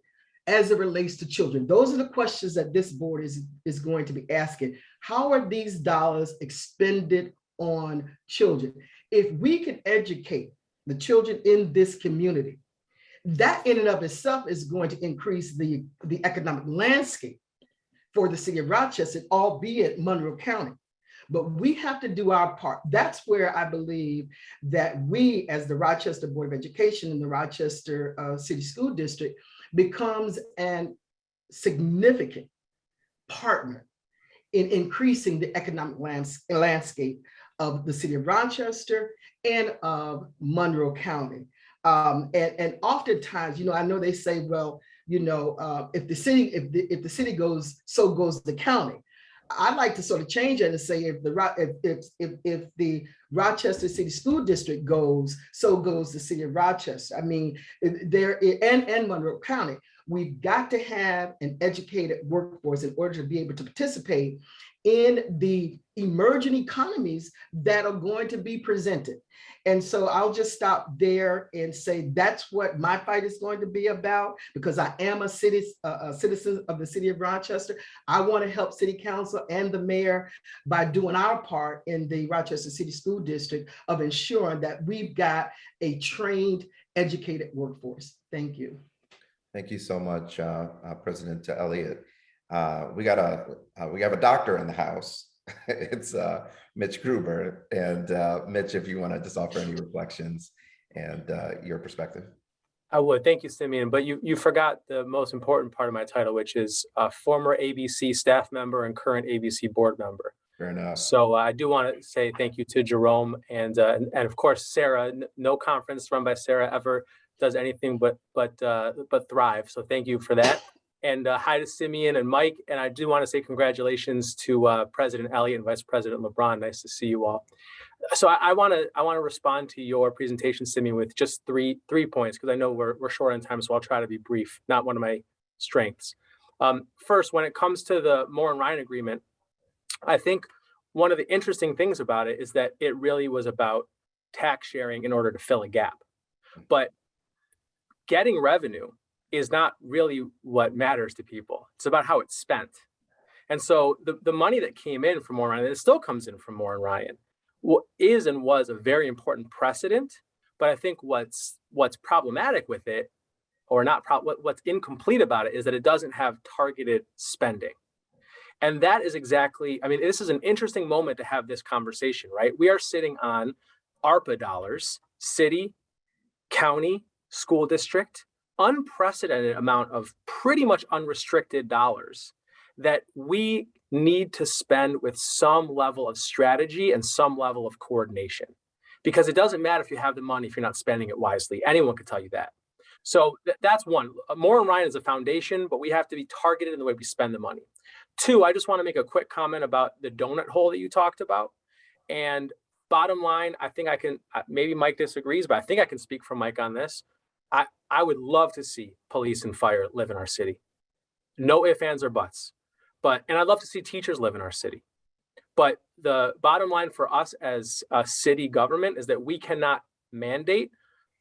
as it relates to children. Those are the questions that this board is going to be asking. How are these dollars expended on children? If we can educate the children in this community, that in and of itself is going to increase the economic landscape for the city of Rochester, albeit Monroe County. But we have to do our part. That's where I believe that we, as the Rochester Board of Education and the Rochester City School District, becomes an significant partner in increasing the economic landscape of the city of Rochester and of Monroe County. And oftentimes, you know, I know they say, well, you know, if the city goes, so goes the county. I'd like to sort of change that and say if the Rochester City School District goes, so goes the city of Rochester. I mean, and Monroe County. We've got to have an educated workforce in order to be able to participate in the emerging economies that are going to be presented. And so I'll just stop there and say that's what my fight is going to be about, because I am a citizen of the city of Rochester. I want to help city council and the mayor by doing our part in the Rochester City School District of ensuring that we've got a trained, educated workforce. Thank you. Thank you so much, President Elliott. We have a doctor in the house. It's Mitch Gruber. And Mitch, if you want to just offer any reflections and your perspective. I would. Thank you, Simeon. But you forgot the most important part of my title, which is a former ABC staff member and current ABC board member. Fair enough. So I do want to say thank you to Jerome and of course Sarah. No conference run by Sarah ever does anything but thrive. So thank you for that. And hi to Simeon and Mike. And I do want to say congratulations to President Elliott and Vice President LeBron. Nice to see you all. So I want to respond to your presentation, Simeon, with just three points, because I know we're short on time, so I'll try to be brief. Not one of my strengths. First, when it comes to the Moore and Ryan agreement, I think one of the interesting things about it is that it really was about tax sharing in order to fill a gap. But getting revenue is not really what matters to people. It's about how it's spent. And so the money that came in from Moore and Ryan, and it still comes in from Moore and Ryan, is and was a very important precedent. But I think what's problematic with it, or not what's incomplete about it, is that it doesn't have targeted spending. And that is exactly, I mean, this is an interesting moment to have this conversation, right? We are sitting on ARPA dollars, city, county, school district, unprecedented amount of pretty much unrestricted dollars that we need to spend with some level of strategy and some level of coordination. Because it doesn't matter if you have the money if you're not spending it wisely. Anyone can tell you that. So that's one. Moore and Ryan is a foundation, but we have to be targeted in the way we spend the money. Two, I just want to make a quick comment about the donut hole that you talked about. And bottom line, I think I can, maybe Mike disagrees, but I think I can speak for Mike on this. I would love to see police and fire live in our city. No ifs, ands, or buts. And I'd love to see teachers live in our city. But the bottom line for us as a city government is that we cannot mandate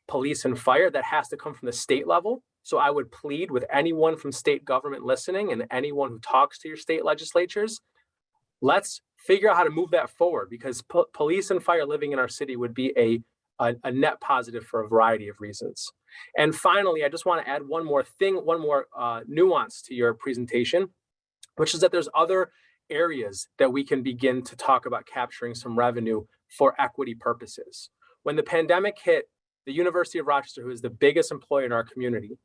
police and fire. That has to come from the state level. So I would plead with anyone from state government listening and anyone who talks to your state legislatures, let's figure out how to move that forward, because police and fire living in our city would be a net positive for a variety of reasons. And finally, I just want to add one more thing, one more nuance to your presentation, which is that there's other areas that we can begin to talk about capturing some revenue for equity purposes. When the pandemic hit, the University of Rochester, who is the biggest employer in our community,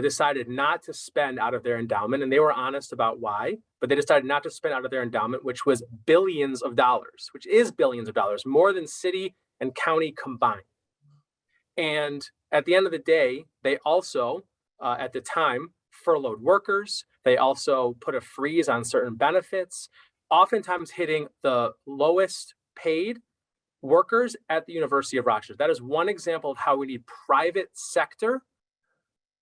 decided not to spend out of their endowment, and they were honest about why, but they decided not to spend out of their endowment, which was billions of dollars, which is billions of dollars, more than city and county combined. And at the end of the day, they also, at the time, furloughed workers. They also put a freeze on certain benefits, oftentimes hitting the lowest paid workers at the University of Rochester. That is one example of how we need private sector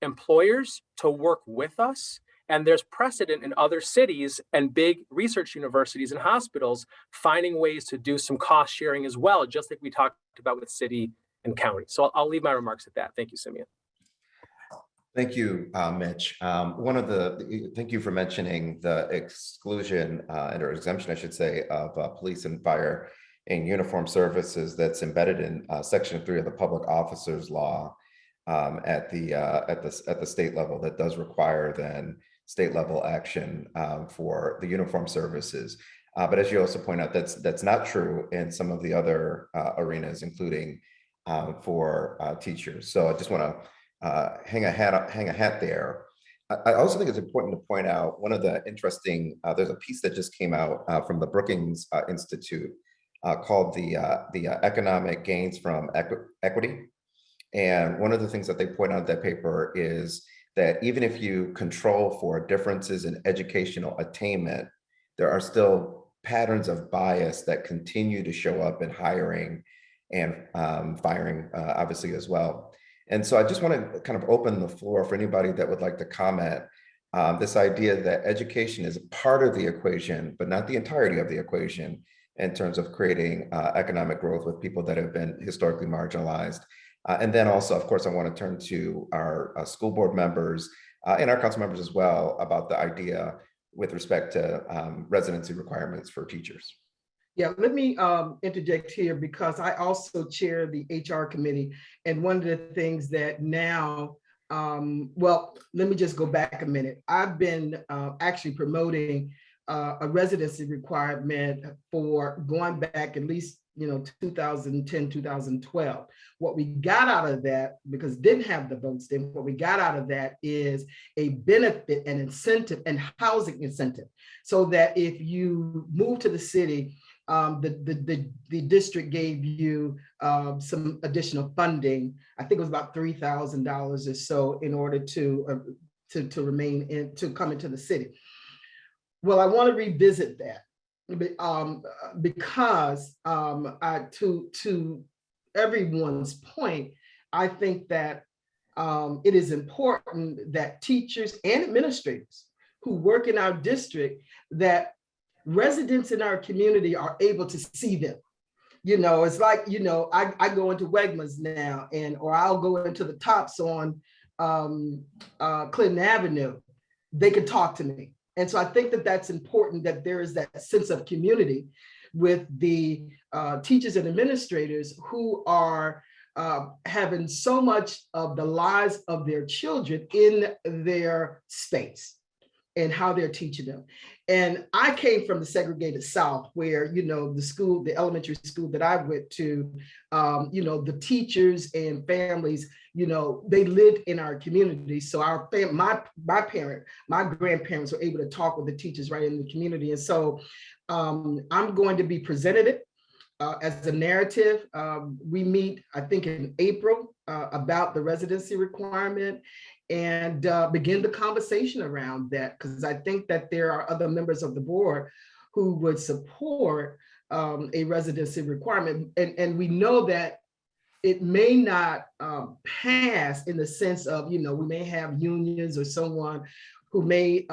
employers to work with us. And there's precedent in other cities and big research universities and hospitals finding ways to do some cost sharing as well, just like we talked about with city and county. So I'll leave my remarks at that. Thank you, Simeon. Thank you, Mitch. Thank you for mentioning the exclusion or exemption, I should say, of police and fire and uniform services that's embedded in Section 3 of the Public Officers Law at the state level, that does require then state level action for the uniform services. But as you also point out, that's not true in some of the other arenas, including for teachers. So I just want to hang a hat there. I also think it's important to point out one of the interesting, there's a piece that just came out from the Brookings Institute called the Economic Gains from Equity. And one of the things that they point out in that paper is that even if you control for differences in educational attainment, there are still patterns of bias that continue to show up in hiring and firing, obviously, as well. And so I just want to kind of open the floor for anybody that would like to comment. This idea that education is a part of the equation, but not the entirety of the equation in terms of creating economic growth with people that have been historically marginalized. And then also, of course, I want to turn to our school board members and our council members as well about the idea with respect to residency requirements for teachers. Yeah, let me interject here because I also chair the HR committee. And one of the things that now, well, let me just go back a minute. I've been actually promoting a residency requirement for going back at least 2010, 2012. What we got out of that, because didn't have the votes then, what we got out of that is a benefit and incentive and housing incentive, so that if you move to the city, the district gave you some additional funding. I think it was about $3,000 or so in order to remain in, to come into the city. Well, I want to revisit that. Because to everyone's point, I think that it is important that teachers and administrators who work in our district, that residents in our community are able to see them. It's like, I go into Wegmans now, or I'll go into the Tops on Clinton Avenue. They can talk to me. And so I think that that's important, that there is that sense of community with the teachers and administrators who are having so much of the lives of their children in their space and how they're teaching them. And I came from the segregated South where, the elementary school that I went to, the teachers and families, they lived in our community. So my grandparents were able to talk with the teachers right in the community. And so I'm going to be presented it as a narrative. We meet, I think, in April about the residency requirement, and begin the conversation around that, because I think that there are other members of the board who would support a residency requirement. And we know that it may not pass in the sense of, we may have unions or someone who may,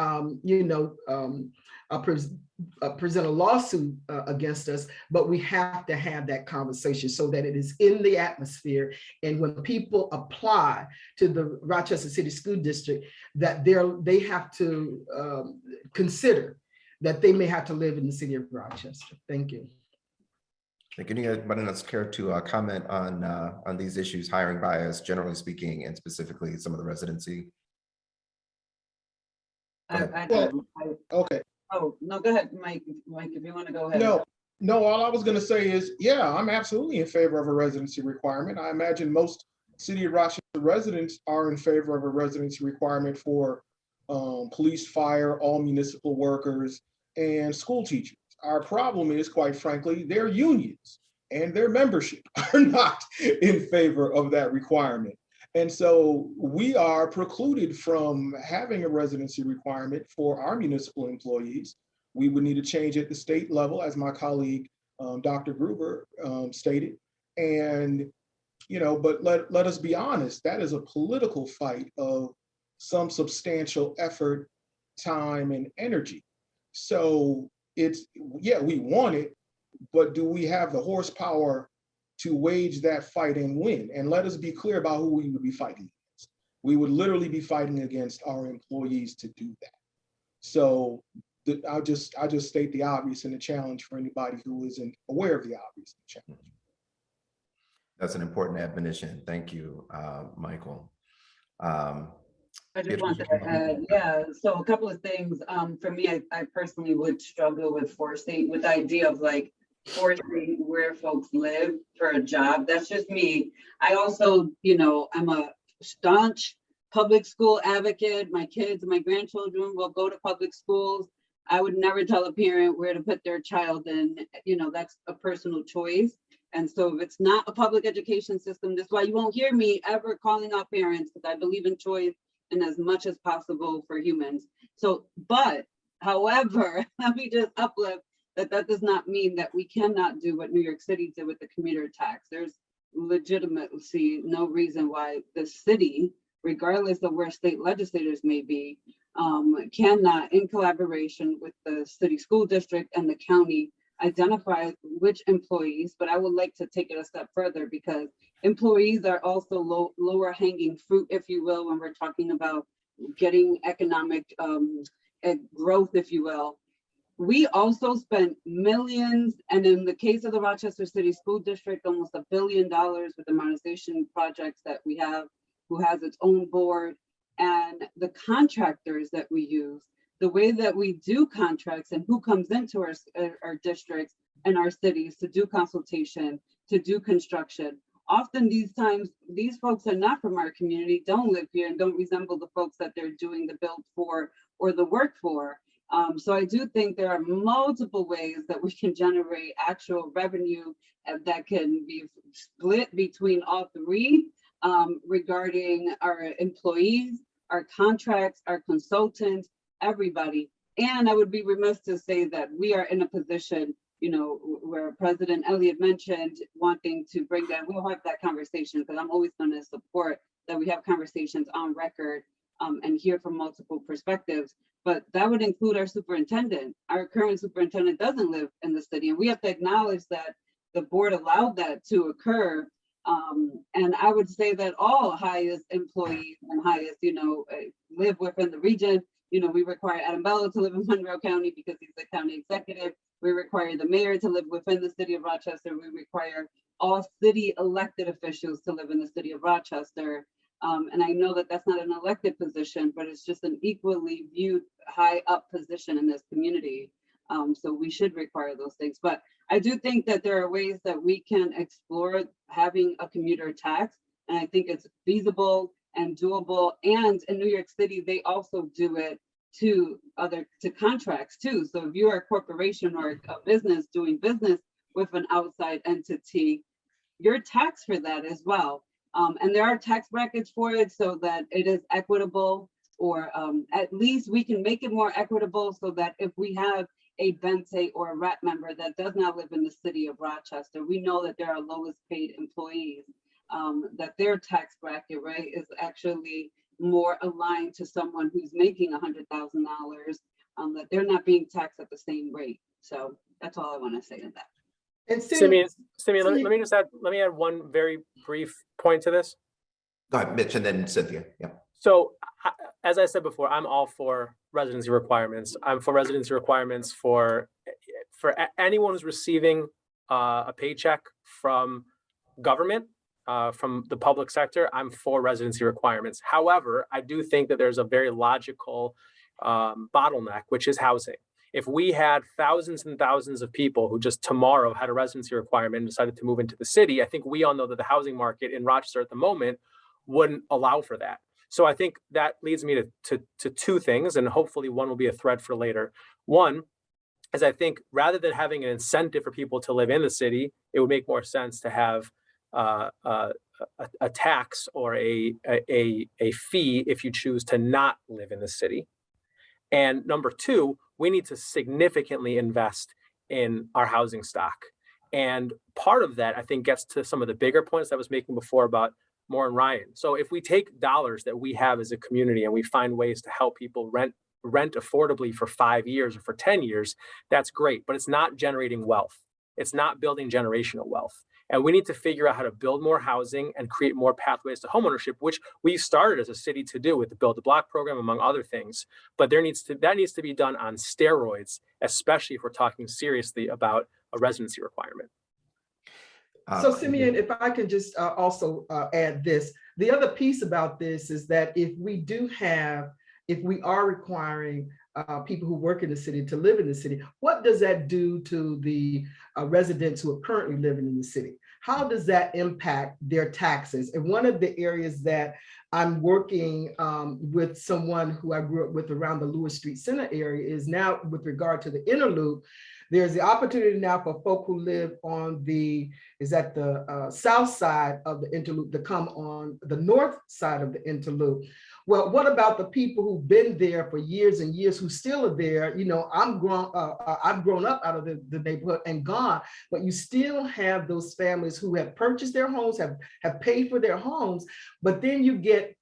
present a lawsuit against us, but we have to have that conversation so that it is in the atmosphere. And when people apply to the Rochester City School District, that they have to consider that they may have to live in the city of Rochester. Thank you. Anybody else care to comment on these issues, hiring bias, generally speaking, and specifically some of the residency? Okay. Oh, no, go ahead, Mike. Mike, if you want to go ahead. No, all I was going to say is, yeah, I'm absolutely in favor of a residency requirement. I imagine most City of Rochester residents are in favor of a residency requirement for police, fire, all municipal workers, and school teachers. Our problem is, quite frankly, their unions and their membership are not in favor of that requirement. And so we are precluded from having a residency requirement for our municipal employees. We would need to change at the state level, as my colleague, Dr. Gruber stated. And, but let us be honest, that is a political fight of some substantial effort, time, and energy. So we want it, but do we have the horsepower to wage that fight and win? And let us be clear about who we would be fighting against. We would literally be fighting against our employees to do that. So I'll just state the obvious and the challenge for anybody who isn't aware of the obvious challenge. That's an important admonition. Thank you, Michael. I just want to add, so a couple of things. For me, I personally would struggle with the idea of like forcing where folks live for a job. That's just me. I also, I'm a staunch public school advocate. My kids and my grandchildren will go to public schools. I would never tell a parent where to put their child in. That's a personal choice. And so if it's not a public education system, that's why you won't hear me ever calling out parents, because I believe in choice and as much as possible for humans. So, but however, let me just uplift that does not mean that we cannot do what New York City did with the commuter tax. There's legitimately no reason why the city, regardless of where state legislators may be, cannot, in collaboration with the city school district and the county, identify which employees. But I would like to take it a step further, because employees are also lower hanging fruit, if you will, when we're talking about getting economic growth, if you will. We also spent millions, and in the case of the Rochester City School District, almost $1 billion with the modernization projects that we have, who has its own board, and the contractors that we use, the way that we do contracts and who comes into our districts and our cities to do consultation, to do construction. Often these folks are not from our community, don't live here, and don't resemble the folks that they're doing the build for or the work for. So I do think there are multiple ways that we can generate actual revenue that can be split between all three, regarding our employees, our contracts, our consultants, everybody. And I would be remiss to say that we are in a position, where President Elliott mentioned wanting to bring that. We'll have that conversation, because I'm always going to support that we have conversations on record and hear from multiple perspectives. But that would include our superintendent. Our current superintendent doesn't live in the city, and we have to acknowledge that the board allowed that to occur. And I would say that all highest employees and highest, live within the region. We require Adam Bello to live in Monroe County because he's the county executive. We require the mayor to live within the city of Rochester. We require all city elected officials to live in the city of Rochester. And I know that that's not an elected position, but it's just an equally viewed high up position in this community. So we should require those things. But I do think that there are ways that we can explore having a commuter tax. And I think it's feasible and doable. And in New York City, they also do it to contracts too. So if you're a corporation or a business doing business with an outside entity, you're taxed for that as well. And there are tax brackets for it so that it is equitable, or at least we can make it more equitable so that if we have a Bente or a RAT member that does not live in the city of Rochester, we know that there are lowest paid employees, that their tax bracket, right, is actually more aligned to someone who's making $100,000, that they're not being taxed at the same rate. So that's all I want to say to that. And Simeon, let Simeon- me add one very brief point to this. Go ahead, Mitch, and then Cynthia. Yeah. So as I said before, I'm all for residency requirements. I'm for residency requirements for anyone who's receiving a paycheck from government, from the public sector. I'm for residency requirements. However, I do think that there's a very logical bottleneck, which is housing. If we had thousands and thousands of people who just tomorrow had a residency requirement and decided to move into the city, I think we all know that the housing market in Rochester at the moment wouldn't allow for that. So I think that leads me to two things, and hopefully one will be a thread for later. One is, I think rather than having an incentive for people to live in the city, it would make more sense to have a tax or a fee if you choose to not live in the city. And number two, we need to significantly invest in our housing stock. And part of that, I think, gets to some of the bigger points I was making before about Moore and Ryan. So if we take dollars that we have as a community and we find ways to help people rent affordably for 5 years or for 10 years, that's great, but it's not generating wealth. It's not building generational wealth. And we need to figure out how to build more housing and create more pathways to homeownership, which we started as a city to do with the Build the Block program, among other things. But that needs to be done on steroids, especially if we're talking seriously about a residency requirement. So Simeon, if I can just also add this, the other piece about this is that if we are requiring people who work in the city to live in the city, what does that do to the residents who are currently living in the city? How does that impact their taxes? And one of the areas that I'm working with someone who I grew up with around the Lewis Street Center area is now with regard to the inner loop. There's the opportunity now for folk who live on the south side of the interloop to come on the north side of the interloop. Well, what about the people who've been there for years and years who still are there? You know, I've grown up out of the neighborhood and gone, but you still have those families who have purchased their homes, have paid for their homes, but then you get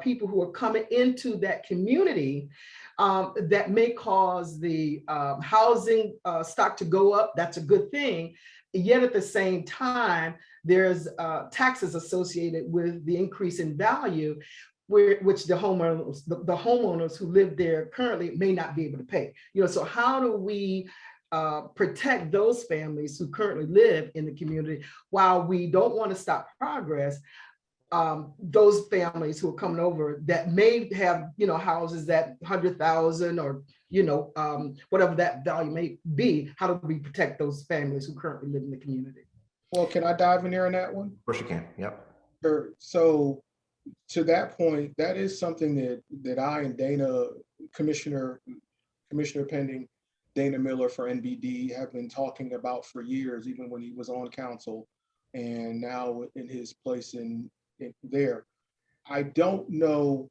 people who are coming into that community that may cause the housing stock to go up. That's a good thing. Yet at the same time, there's taxes associated with the increase in value, which the homeowners who live there currently may not be able to pay. You know, so how do we protect those families who currently live in the community while we don't want to stop progress? Those families who are coming over that may have, you know, houses that 100,000 or, you know, whatever that value may be, how do we protect those families who currently live in the community? Well, can I dive in there on that one? Of course you can. Yep. Sure. So to that point, that is something that I and Dana, Commissioner pending Dana Miller for NBD have been talking about for years, even when he was on council and now in his place in there. I don't know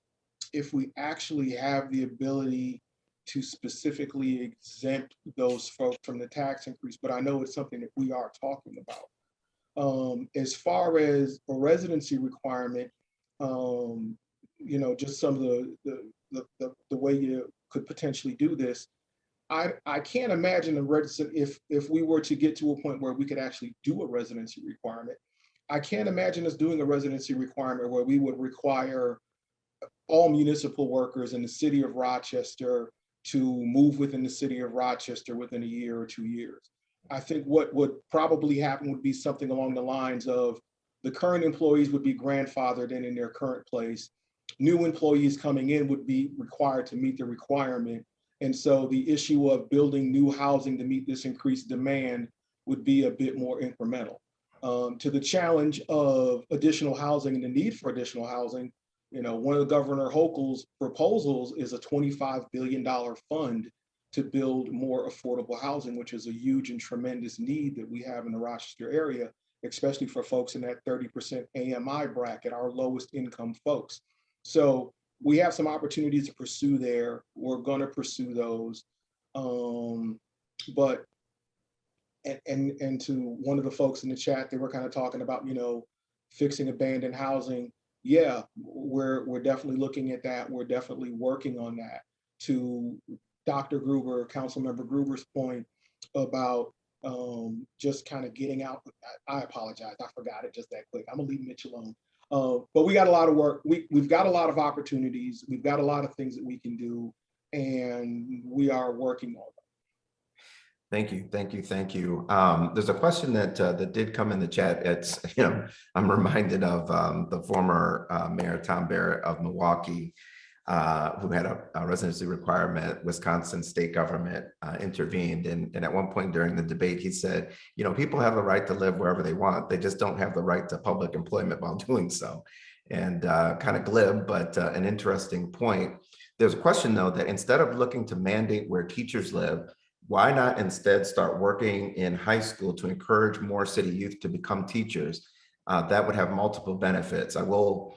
if we actually have the ability to specifically exempt those folks from the tax increase, but I know it's something that we are talking about. As far as a residency requirement, you know, just some of the way you could potentially do this, I can't imagine if we were to get to a point where we could actually do a residency requirement. I can't imagine us doing a residency requirement where we would require all municipal workers in the city of Rochester to move within the city of Rochester within a year or 2 years. I think what would probably happen would be something along the lines of the current employees would be grandfathered in their current place. New employees coming in would be required to meet the requirement. And so the issue of building new housing to meet this increased demand would be a bit more incremental. To the challenge of additional housing and the need for additional housing, you know, one of Governor Hochul's proposals is a $25 billion fund to build more affordable housing, which is a huge and tremendous need that we have in the Rochester area, especially for folks in that 30% AMI bracket, our lowest income folks. So we have some opportunities to pursue there. We're going to pursue those. But and to one of the folks in the chat, they were kind of talking about, fixing abandoned housing. Yeah, we're definitely looking at that. We're definitely working on that. To Dr. Gruber, Councilmember Gruber's point about just kind of getting out. I apologize, I forgot it just that quick. I'm gonna leave Mitch alone. But we got a lot of work. We've got a lot of opportunities. We've got a lot of things that we can do, and we are working on them. Thank you, thank you, thank you. There's a question that did come in the chat. It's, I'm reminded of the former Mayor Tom Barrett of Milwaukee, who had a residency requirement. Wisconsin state government intervened, and at one point during the debate, he said, people have the right to live wherever they want. They just don't have the right to public employment while doing so. And kind of glib, but an interesting point. There's a question though that instead of looking to mandate where teachers live, why not instead start working in high school to encourage more city youth to become teachers? That would have multiple benefits. I will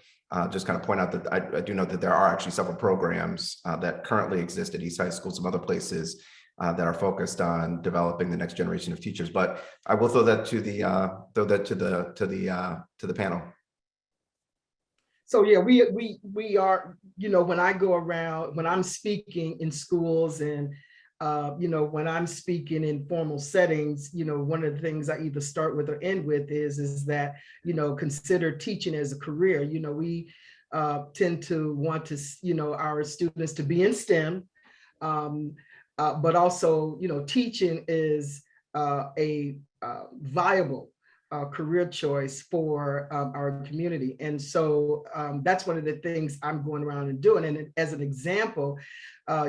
just kind of point out that I do know that there are actually several programs that currently exist at East High School, some other places that are focused on developing the next generation of teachers. But I will throw that to the panel. So yeah, we are, when I go around, when I'm speaking in schools and when I'm speaking in formal settings, one of the things I either start with or end with is that, consider teaching as a career. We tend to want to, our students to be in STEM, but also, teaching is a viable career choice for our community. And so that's one of the things I'm going around and doing. And as an example,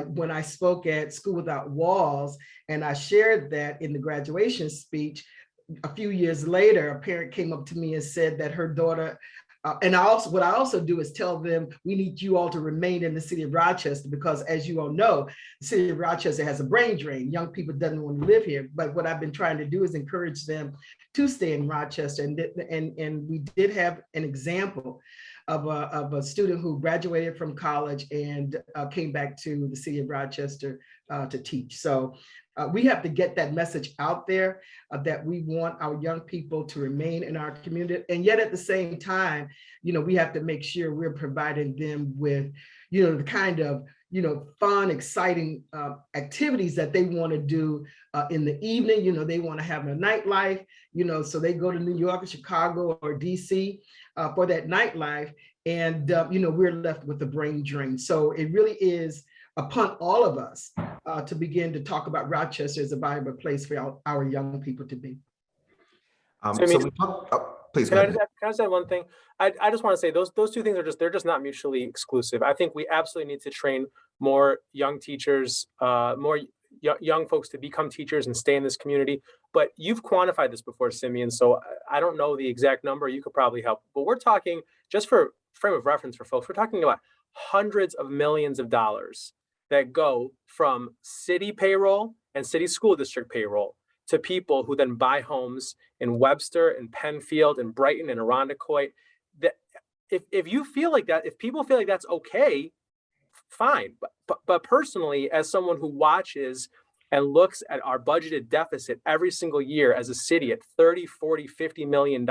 when I spoke at School Without Walls, and I shared that in the graduation speech, a few years later, a parent came up to me and said that her daughter, and what I also do is tell them, we need you all to remain in the city of Rochester, because as you all know, the city of Rochester has a brain drain. Young people doesn't want to live here. But what I've been trying to do is encourage them to stay in Rochester. And we did have an example of a student who graduated from college and came back to the city of Rochester to teach. So we have to get that message out there that we want our young people to remain in our community. And yet at the same time, we have to make sure we're providing them with, the kind of, fun, exciting activities that they want to do in the evening. They want to have a nightlife, so they go to New York or Chicago or DC for that nightlife. And, we're left with the brain drain. So it really is upon all of us to begin to talk about Rochester as a viable place for our young people to be. Please can go I ahead. can I say one thing? I just want to say those two things they're just not mutually exclusive. I think we absolutely need to train more young teachers, more young folks to become teachers and stay in this community. But you've quantified this before, Simeon, so I don't know the exact number. You could probably help. But we're talking, just for frame of reference for folks, we're talking about hundreds of millions of dollars that go from city payroll and city school district payroll to people who then buy homes in Webster and Penfield and Brighton and Irondequoit. That if you feel like that, if people feel like that's okay, fine. But personally, as someone who watches and looks at our budgeted deficit every single year as a city at 30, 40, $50 million,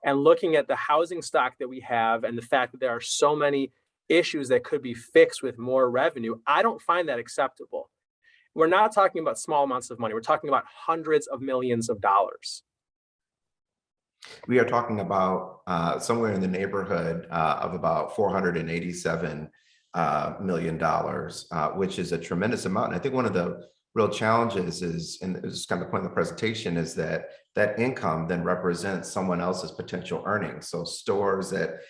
and looking at the housing stock that we have and the fact that there are so many issues that could be fixed with more revenue, I don't find that acceptable. We're not talking about small amounts of money. We're talking about hundreds of millions of dollars. We are talking about somewhere in the neighborhood of about $487 million, which is a tremendous amount. And I think one of the real challenges is, and this is kind of the point of the presentation, is that that income then represents someone else's potential earnings. So stores that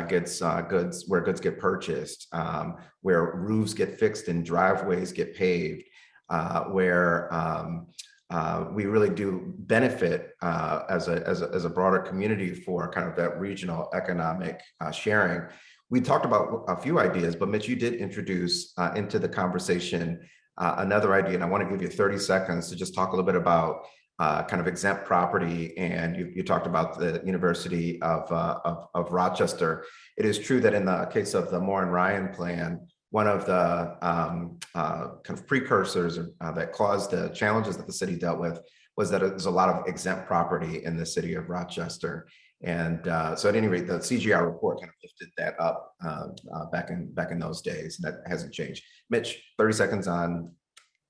gets goods, where goods get purchased, where roofs get fixed and driveways get paved, where we really do benefit as a broader community for kind of that regional economic sharing. We talked about a few ideas, but Mitch, you did introduce into the conversation another idea, and I want to give you 30 seconds to just talk a little bit about kind of exempt property. And you talked about the University of Rochester. It is true that in the case of the Moore and Ryan plan, one of the kind of precursors that caused the challenges that the city dealt with was that there's a lot of exempt property in the city of Rochester. And so at any rate, the CGR report kind of lifted that up back in those days. And that hasn't changed. Mitch, 30 seconds on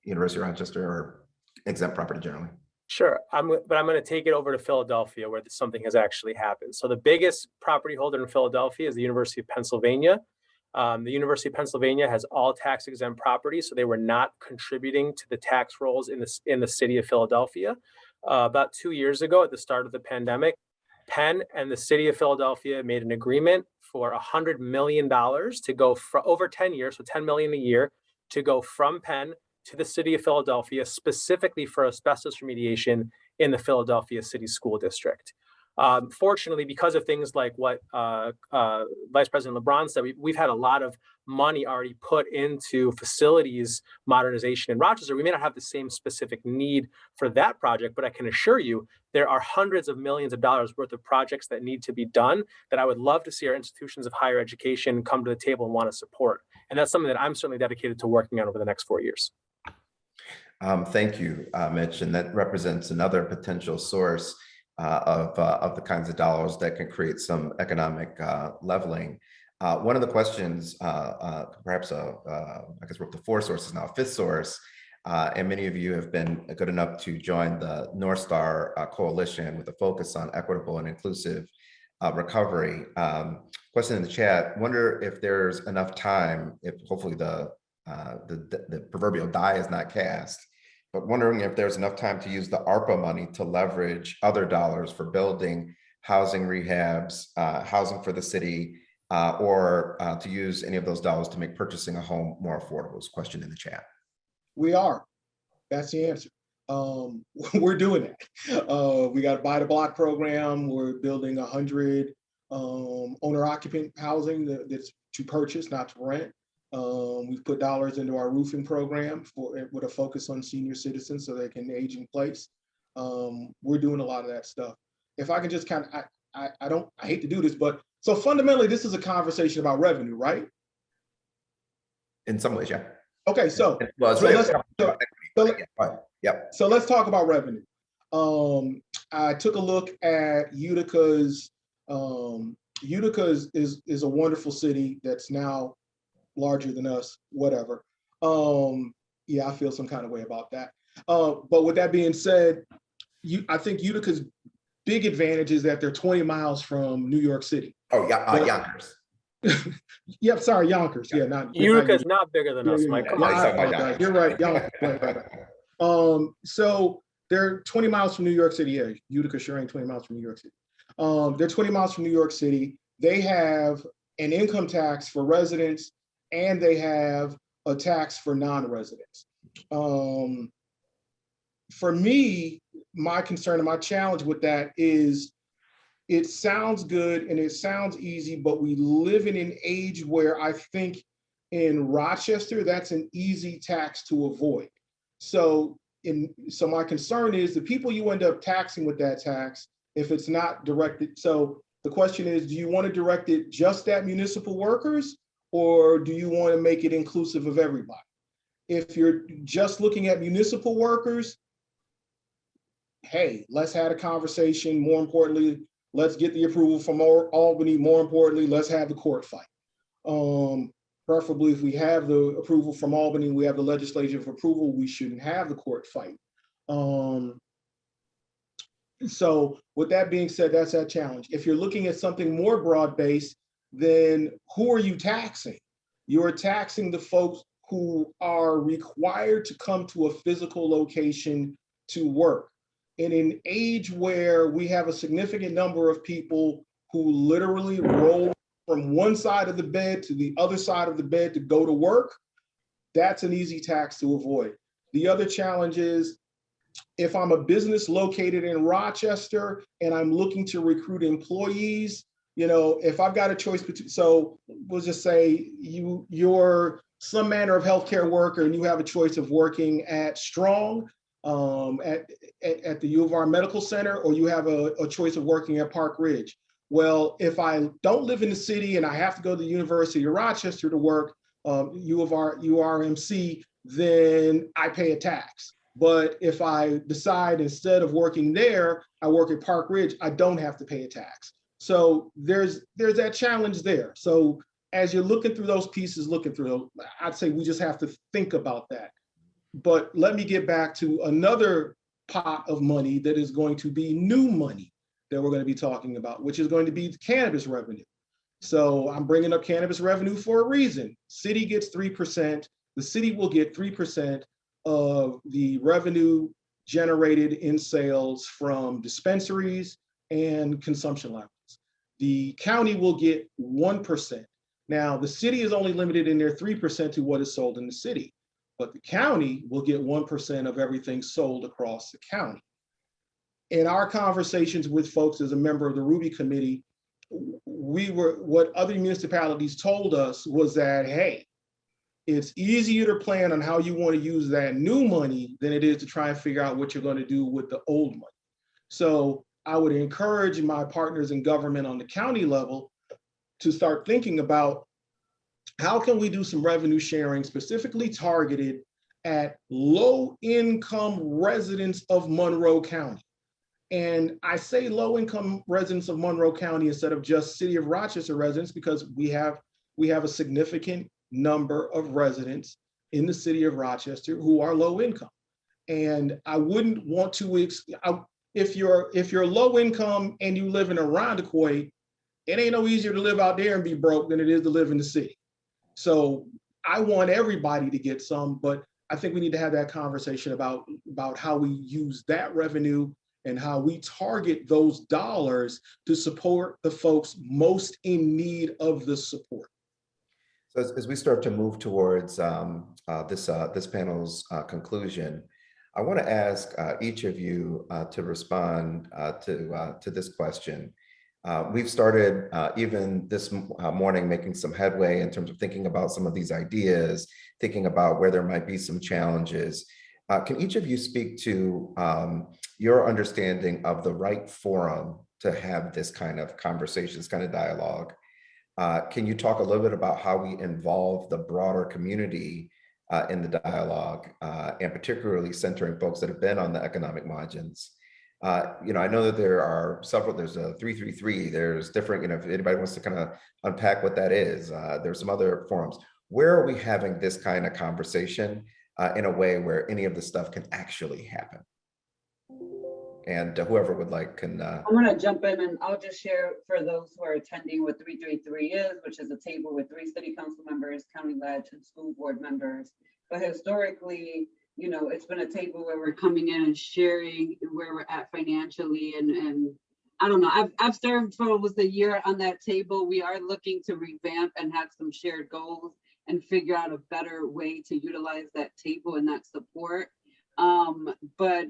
University of Rochester or exempt property generally. Sure, but I'm going to take it over to Philadelphia where something has actually happened. So the biggest property holder in Philadelphia is the University of Pennsylvania. The University of Pennsylvania has all tax exempt property, so they were not contributing to the tax rolls in the city of Philadelphia. About 2 years ago, at the start of the pandemic, Penn and the city of Philadelphia made an agreement for $100 million to go for over 10 years, so $10 million a year, to go from Penn to the city of Philadelphia, specifically for asbestos remediation in the Philadelphia City School District. Fortunately, because of things like what Vice President LeBron said, we've had a lot of money already put into facilities modernization in Rochester. We may not have the same specific need for that project, but I can assure you there are hundreds of millions of dollars worth of projects that need to be done that I would love to see our institutions of higher education come to the table and want to support. And that's something that I'm certainly dedicated to working on over the next 4 years. Thank you, Mitch. And that represents another potential source of the kinds of dollars that can create some economic leveling. One of the questions, perhaps I guess we're up to 4 sources now, 5th source, and many of you have been good enough to join the North Star Coalition with a focus on equitable and inclusive recovery. Question in the chat, wonder if there's enough time, if hopefully the proverbial die is not cast, but wondering if there's enough time to use the ARPA money to leverage other dollars for building housing rehabs, housing for the city, or to use any of those dollars to make purchasing a home more affordable. Is a question in the chat. We are. That's the answer. We're doing that. We got a buy the block program. We're building 100 owner occupant housing that's to purchase, not to rent. We've put dollars into our roofing program with a focus on senior citizens so they can age in place. We're doing a lot of that stuff. If I can just kind of, I hate to do this, but so fundamentally, this is a conversation about revenue, right? In some ways, yeah. Okay, so let's talk about revenue. I took a look at Utica's. Utica is a wonderful city that's now larger than us, whatever. Yeah, I feel some kind of way about that. But with that being said, I think Utica's big advantage is that they're 20 miles from New York City. Oh, yeah, Yonkers. Yep, sorry, Yonkers. Yeah, not Utica's not bigger than us, Mike. Come on. You're right, Yonkers. Right. So they're 20 miles from New York City. Yeah, Utica sure ain't 20 miles from New York City. They're 20 miles from New York City. They have an income tax for residents and they have a tax for non-residents. For me, my concern and my challenge with that is it sounds good and it sounds easy, but we live in an age where I think in Rochester, that's an easy tax to avoid. So my concern is the people you end up taxing with that tax, if it's not directed. So the question is, do you want to direct it just at municipal workers or do you want to make it inclusive of everybody? If you're just looking at municipal workers, hey, let's have a conversation. More importantly, let's get the approval from Albany. More importantly, let's have the court fight. Preferably, if we have the approval from Albany, we have the legislative approval, we shouldn't have the court fight. So with that being said, that's that challenge. If you're looking at something more broad-based, then who are you taxing? You're taxing the folks who are required to come to a physical location to work. In an age where we have a significant number of people who literally roll from one side of the bed to the other side of the bed to go to work, that's an easy tax to avoid. The other challenge is if I'm a business located in Rochester and I'm looking to recruit employees, if I've got a choice between, so we'll just say you're some manner of healthcare worker and you have a choice of working at Strong, at the U of R Medical Center, or you have a choice of working at Park Ridge. Well, if I don't live in the city and I have to go to the University of Rochester to work, U of R, URMC, then I pay a tax. But if I decide instead of working there, I work at Park Ridge, I don't have to pay a tax. So there's that challenge there. So as you're looking through those pieces, I'd say we just have to think about that. But let me get back to another pot of money that is going to be new money that we're going to be talking about, which is going to be cannabis revenue. So I'm bringing up cannabis revenue for a reason. City gets 3%. The city will get 3% of the revenue generated in sales from dispensaries and consumption levels. The county will get 1%. Now, the city is only limited in their 3% to what is sold in the city, but the county will get 1% of everything sold across the county. In our conversations with folks as a member of the Ruby Committee, what other municipalities told us was that, hey, it's easier to plan on how you want to use that new money than it is to try and figure out what you're going to do with the old money. So I would encourage my partners in government on the county level to start thinking about how can we do some revenue sharing specifically targeted at low-income residents of Monroe County. And I say low-income residents of Monroe County instead of just City of Rochester residents, because we have a significant number of residents in the City of Rochester who are low income. And I wouldn't want to, if you're low income and you live in Irondequoit, it ain't no easier to live out there and be broke than it is to live in the city. So I want everybody to get some, but I think we need to have that conversation about how we use that revenue and how we target those dollars to support the folks most in need of the support. So as we start to move towards this panel's conclusion, I want to ask each of you to respond to this question. We've started even this morning making some headway in terms of thinking about some of these ideas, thinking about where there might be some challenges. Can each of you speak to your understanding of the right forum to have this kind of conversation, this kind of dialogue? Can you talk a little bit about how we involve the broader community in the dialogue, and particularly centering folks that have been on the economic margins? I know that there are several, there's a 333, there's different, if anybody wants to kind of unpack what that is, there's some other forums. Where are we having this kind of conversation in a way where any of this stuff can actually happen? And whoever would like can. I'm going to jump in and I'll just share for those who are attending what 333 is, which is a table with 3 city council members, county ledge, and school board members. But historically, it's been a table where we're coming in and sharing where we're at financially. And I don't know, I've served for almost a year on that table. We are looking to revamp and have some shared goals and figure out a better way to utilize that table and that support. But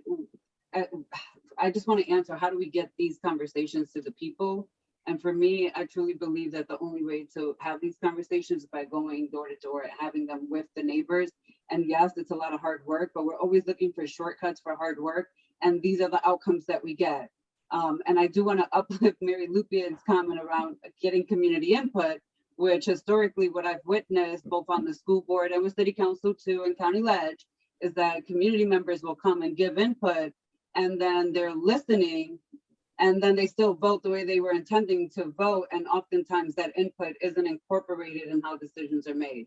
I just want to answer, how do we get these conversations to the people? And for me, I truly believe that the only way to have these conversations is by going door to door and having them with the neighbors. And yes, it's a lot of hard work, but we're always looking for shortcuts for hard work. And these are the outcomes that we get. And I do want to uplift Mary Lupien's comment around getting community input, which historically what I've witnessed both on the school board and with city council too and county ledge is that community members will come and give input, and then they're listening, and then they still vote the way they were intending to vote. And oftentimes that input isn't incorporated in how decisions are made.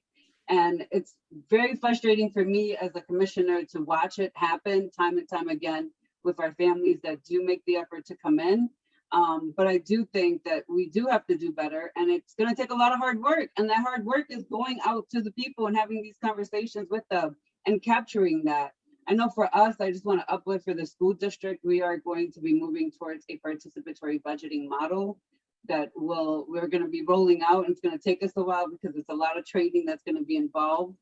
And it's very frustrating for me as a commissioner to watch it happen time and time again with our families that do make the effort to come in. But I do think that we do have to do better, and it's going to take a lot of hard work. And that hard work is going out to the people and having these conversations with them and capturing that. I know for us, I just want to uplift for the school district, we are going to be moving towards a participatory budgeting model that we're going to be rolling out, and it's going to take us a while because it's a lot of training that's going to be involved.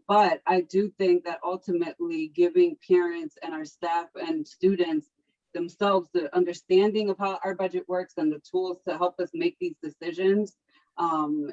But I do think that ultimately giving parents and our staff and students themselves the understanding of how our budget works and the tools to help us make these decisions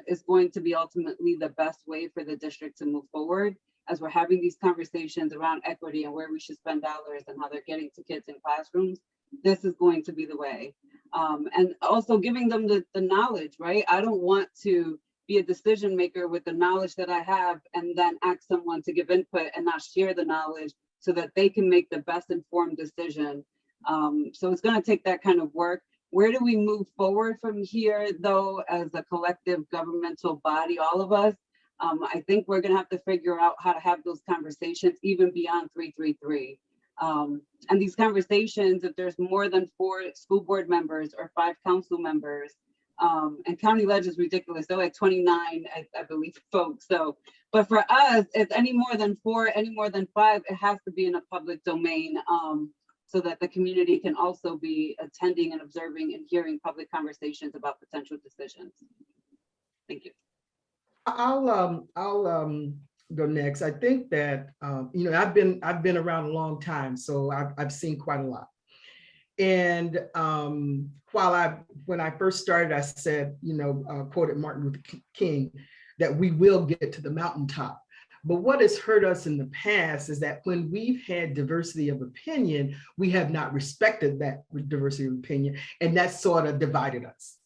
is going to be ultimately the best way for the district to move forward. As we're having these conversations around equity and where we should spend dollars and how they're getting to kids in classrooms, this is going to be the way. And also giving them the knowledge, right? I don't want to be a decision maker with the knowledge that I have and then ask someone to give input and not share the knowledge so that they can make the best informed decision. So it's going to take that kind of work. Where do we move forward from here, though, as a collective governmental body, all of us? I think we're going to have to figure out how to have those conversations even beyond 333. And these conversations, if there's more than 4 school board members or 5 council members, and county ledge is ridiculous. They're like 29, I believe, folks. So, but for us, it's any more than 4, any more than 5, it has to be in a public domain, so that the community can also be attending and observing and hearing public conversations about potential decisions. Thank you. I'll go next. I think that you know, I've been around a long time, so I've seen quite a lot. And when I first started, I said, you know, quoted Martin Luther King, that we will get to the mountaintop. But what has hurt us in the past is that when we've had diversity of opinion, we have not respected that diversity of opinion, and that sort of divided us.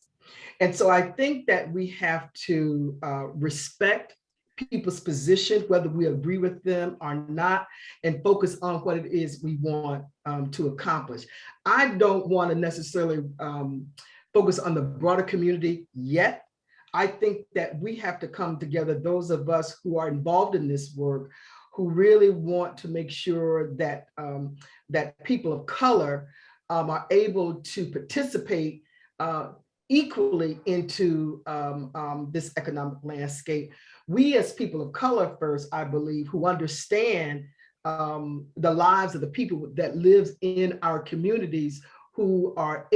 And so I think that we have to respect people's position, whether we agree with them or not, and focus on what it is we want to accomplish. I don't want to necessarily focus on the broader community yet. I think that we have to come together, those of us who are involved in this work, who really want to make sure that that people of color are able to participate equally into this economic landscape. We as people of color first, I believe, who understand the lives of the people that lives in our communities who are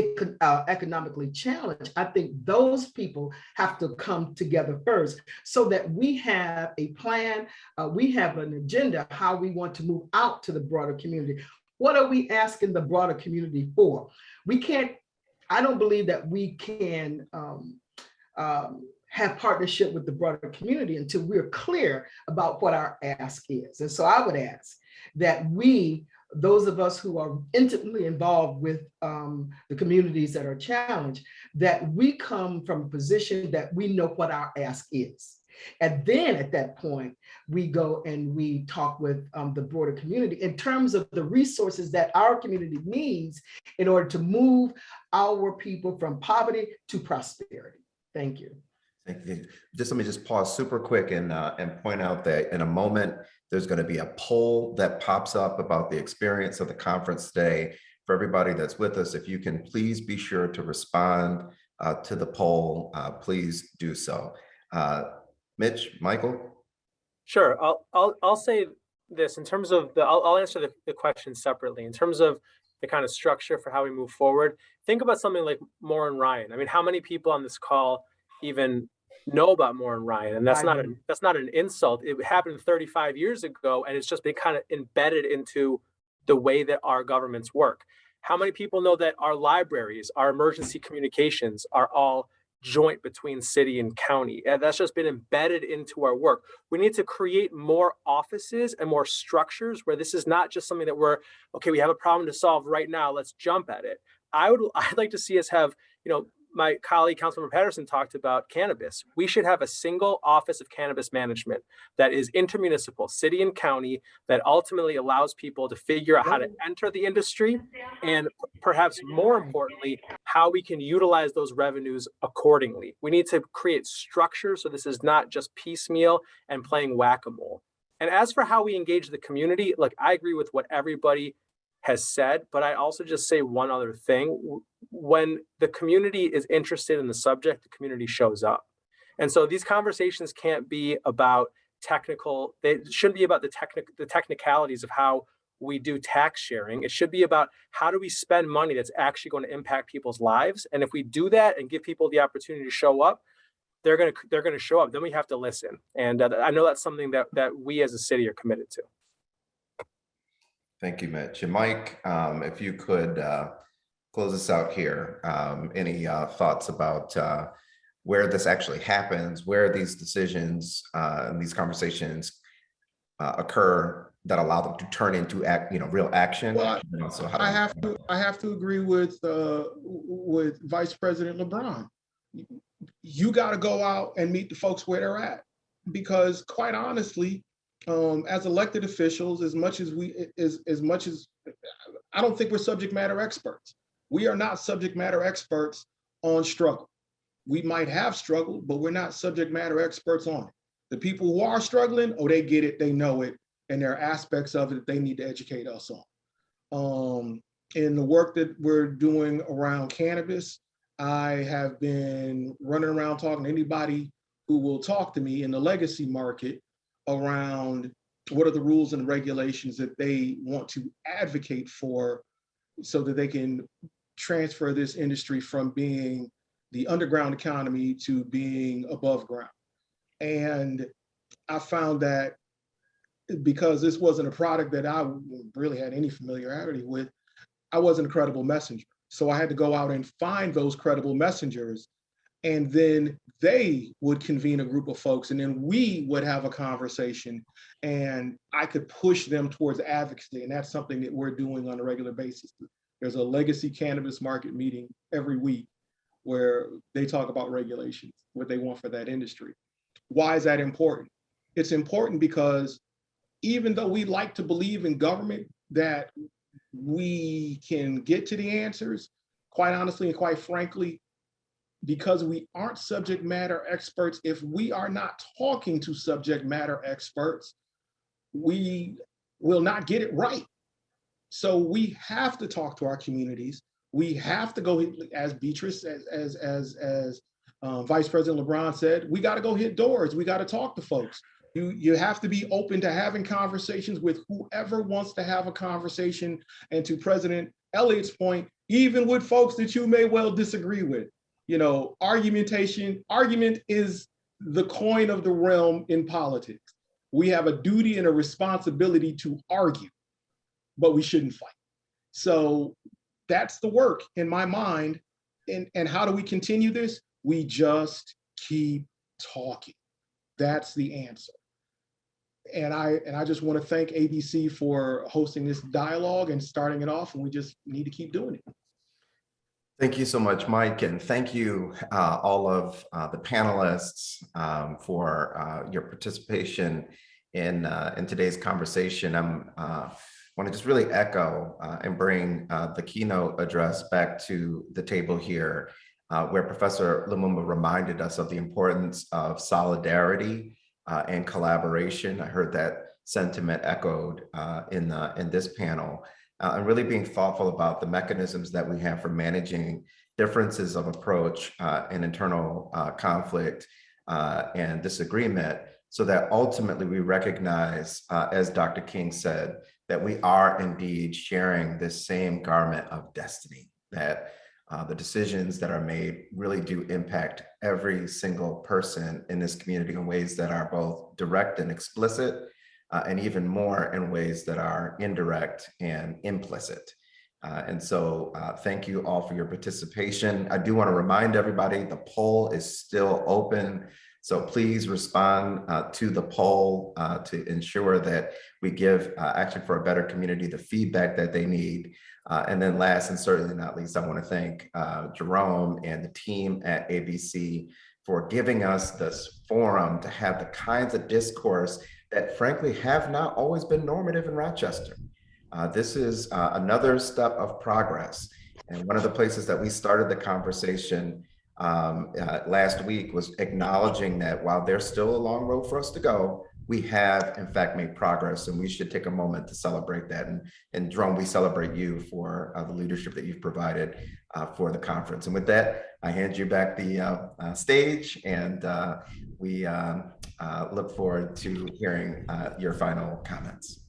economically challenged. I think those people have to come together first so that we have a plan, we have an agenda, how we want to move out to the broader community. What are we asking the broader community for? We can't, I don't believe that we can have partnership with the broader community until we're clear about what our ask is. And so I would ask that we, those of us who are intimately involved with the communities that are challenged, that we come from a position that we know what our ask is. And then at that point, we go and we talk with the broader community in terms of the resources that our community needs in order to move our people from poverty to prosperity. Thank you. Thank you. Just let me just pause super quick and point out that in a moment, there's going to be a poll that pops up about the experience of the conference today. For everybody that's with us, if you can please be sure to respond to the poll, please do so. Mitch, Michael? Sure, I'll say this in terms of I'll answer the question separately. In terms of the kind of structure for how we move forward, think about something like Moore and Ryan. I mean, how many people on this call even know about Moore and Ryan? And that's not an insult. It happened 35 years ago, and it's just been kind of embedded into the way that our governments work. How many people know that our libraries, our emergency communications are all joint between city and county? And that's just been embedded into our work. We need to create more offices and more structures where this is not just something that we have a problem to solve right now, let's jump at it. I'd like to see us have, my colleague, Councilmember Patterson, talked about cannabis. We should have a single office of cannabis management that is intermunicipal, city and county, that ultimately allows people to figure out how to enter the industry and perhaps more importantly, how we can utilize those revenues accordingly. We need to create structure so this is not just piecemeal and playing whack-a-mole. And as for how we engage the community, look, I agree with what everybody has said, but I also just say one other thing. When the community is interested in the subject, the community shows up. And so these conversations can't be about they shouldn't be about the technicalities of how we do tax sharing. It should be about how do we spend money that's actually going to impact people's lives. And if we do that and give people the opportunity to show up, they're going to show up. Then we have to listen. And I know that's something that we as a city are committed to. Thank you, Mitch. And Mike, if you could close us out here. Any thoughts about where this actually happens, where these decisions and these conversations occur that allow them to turn into real action? Well, I have to agree with Vice President LeBron. you got to go out and meet the folks where they're at, because quite honestly, as elected officials, as much as I don't think we're subject matter experts. We are not subject matter experts on struggle. We might have struggled, but we're not subject matter experts on it. The people who are struggling, oh, they get it, they know it, and there are aspects of it that they need to educate us on. In the work that we're doing around cannabis, I have been running around talking to anybody who will talk to me in the legacy market around what are the rules and regulations that they want to advocate for so that they can transfer this industry from being the underground economy to being above ground. And I found that because this wasn't a product that I really had any familiarity with, I wasn't a credible messenger. So I had to go out and find those credible messengers, and then they would convene a group of folks, and then we would have a conversation, and I could push them towards advocacy. And that's something that we're doing on a regular basis. There's a legacy cannabis market meeting every week where they talk about regulations, what they want for that industry. Why is that important? It's important because even though we like to believe in government that we can get to the answers, quite honestly and quite frankly, because we aren't subject matter experts, if we are not talking to subject matter experts, we will not get it right. So we have to talk to our communities. We have to go, as Beatrice, as Vice President LeBron said, we got to go hit doors. We got to talk to folks. You have to be open to having conversations with whoever wants to have a conversation. And to President Elliott's point, even with folks that you may well disagree with, you know, argument is the coin of the realm in politics. We have a duty and a responsibility to argue, but we shouldn't fight. So that's the work in my mind. And how do we continue this? We just keep talking. That's the answer. And I just want to thank ABC for hosting this dialogue and starting it off, and we just need to keep doing it. Thank you so much, Mike, and thank you all of the panelists for your participation in today's conversation. I want to just really echo and bring the keynote address back to the table here, where Professor Lumumba reminded us of the importance of solidarity and collaboration. I heard that sentiment echoed in this panel. And really being thoughtful about the mechanisms that we have for managing differences of approach and internal conflict and disagreement, so that ultimately we recognize, as Dr. King said, that we are indeed sharing this same garment of destiny, that the decisions that are made really do impact every single person in this community in ways that are both direct and explicit, and even more in ways that are indirect and implicit. And so thank you all for your participation. I do want to remind everybody the poll is still open. So please respond to the poll to ensure that we give Action for a Better Community the feedback that they need. And then last and certainly not least, I want to thank Jerome and the team at ABC for giving us this forum to have the kinds of discourse that frankly have not always been normative in Rochester. This is another step of progress. And one of the places that we started the conversation last week was acknowledging that while there's still a long road for us to go, we have in fact made progress, and we should take a moment to celebrate that. And Jerome, we celebrate you for the leadership that you've provided for the conference. And with that, I hand you back the stage, and we look forward to hearing your final comments.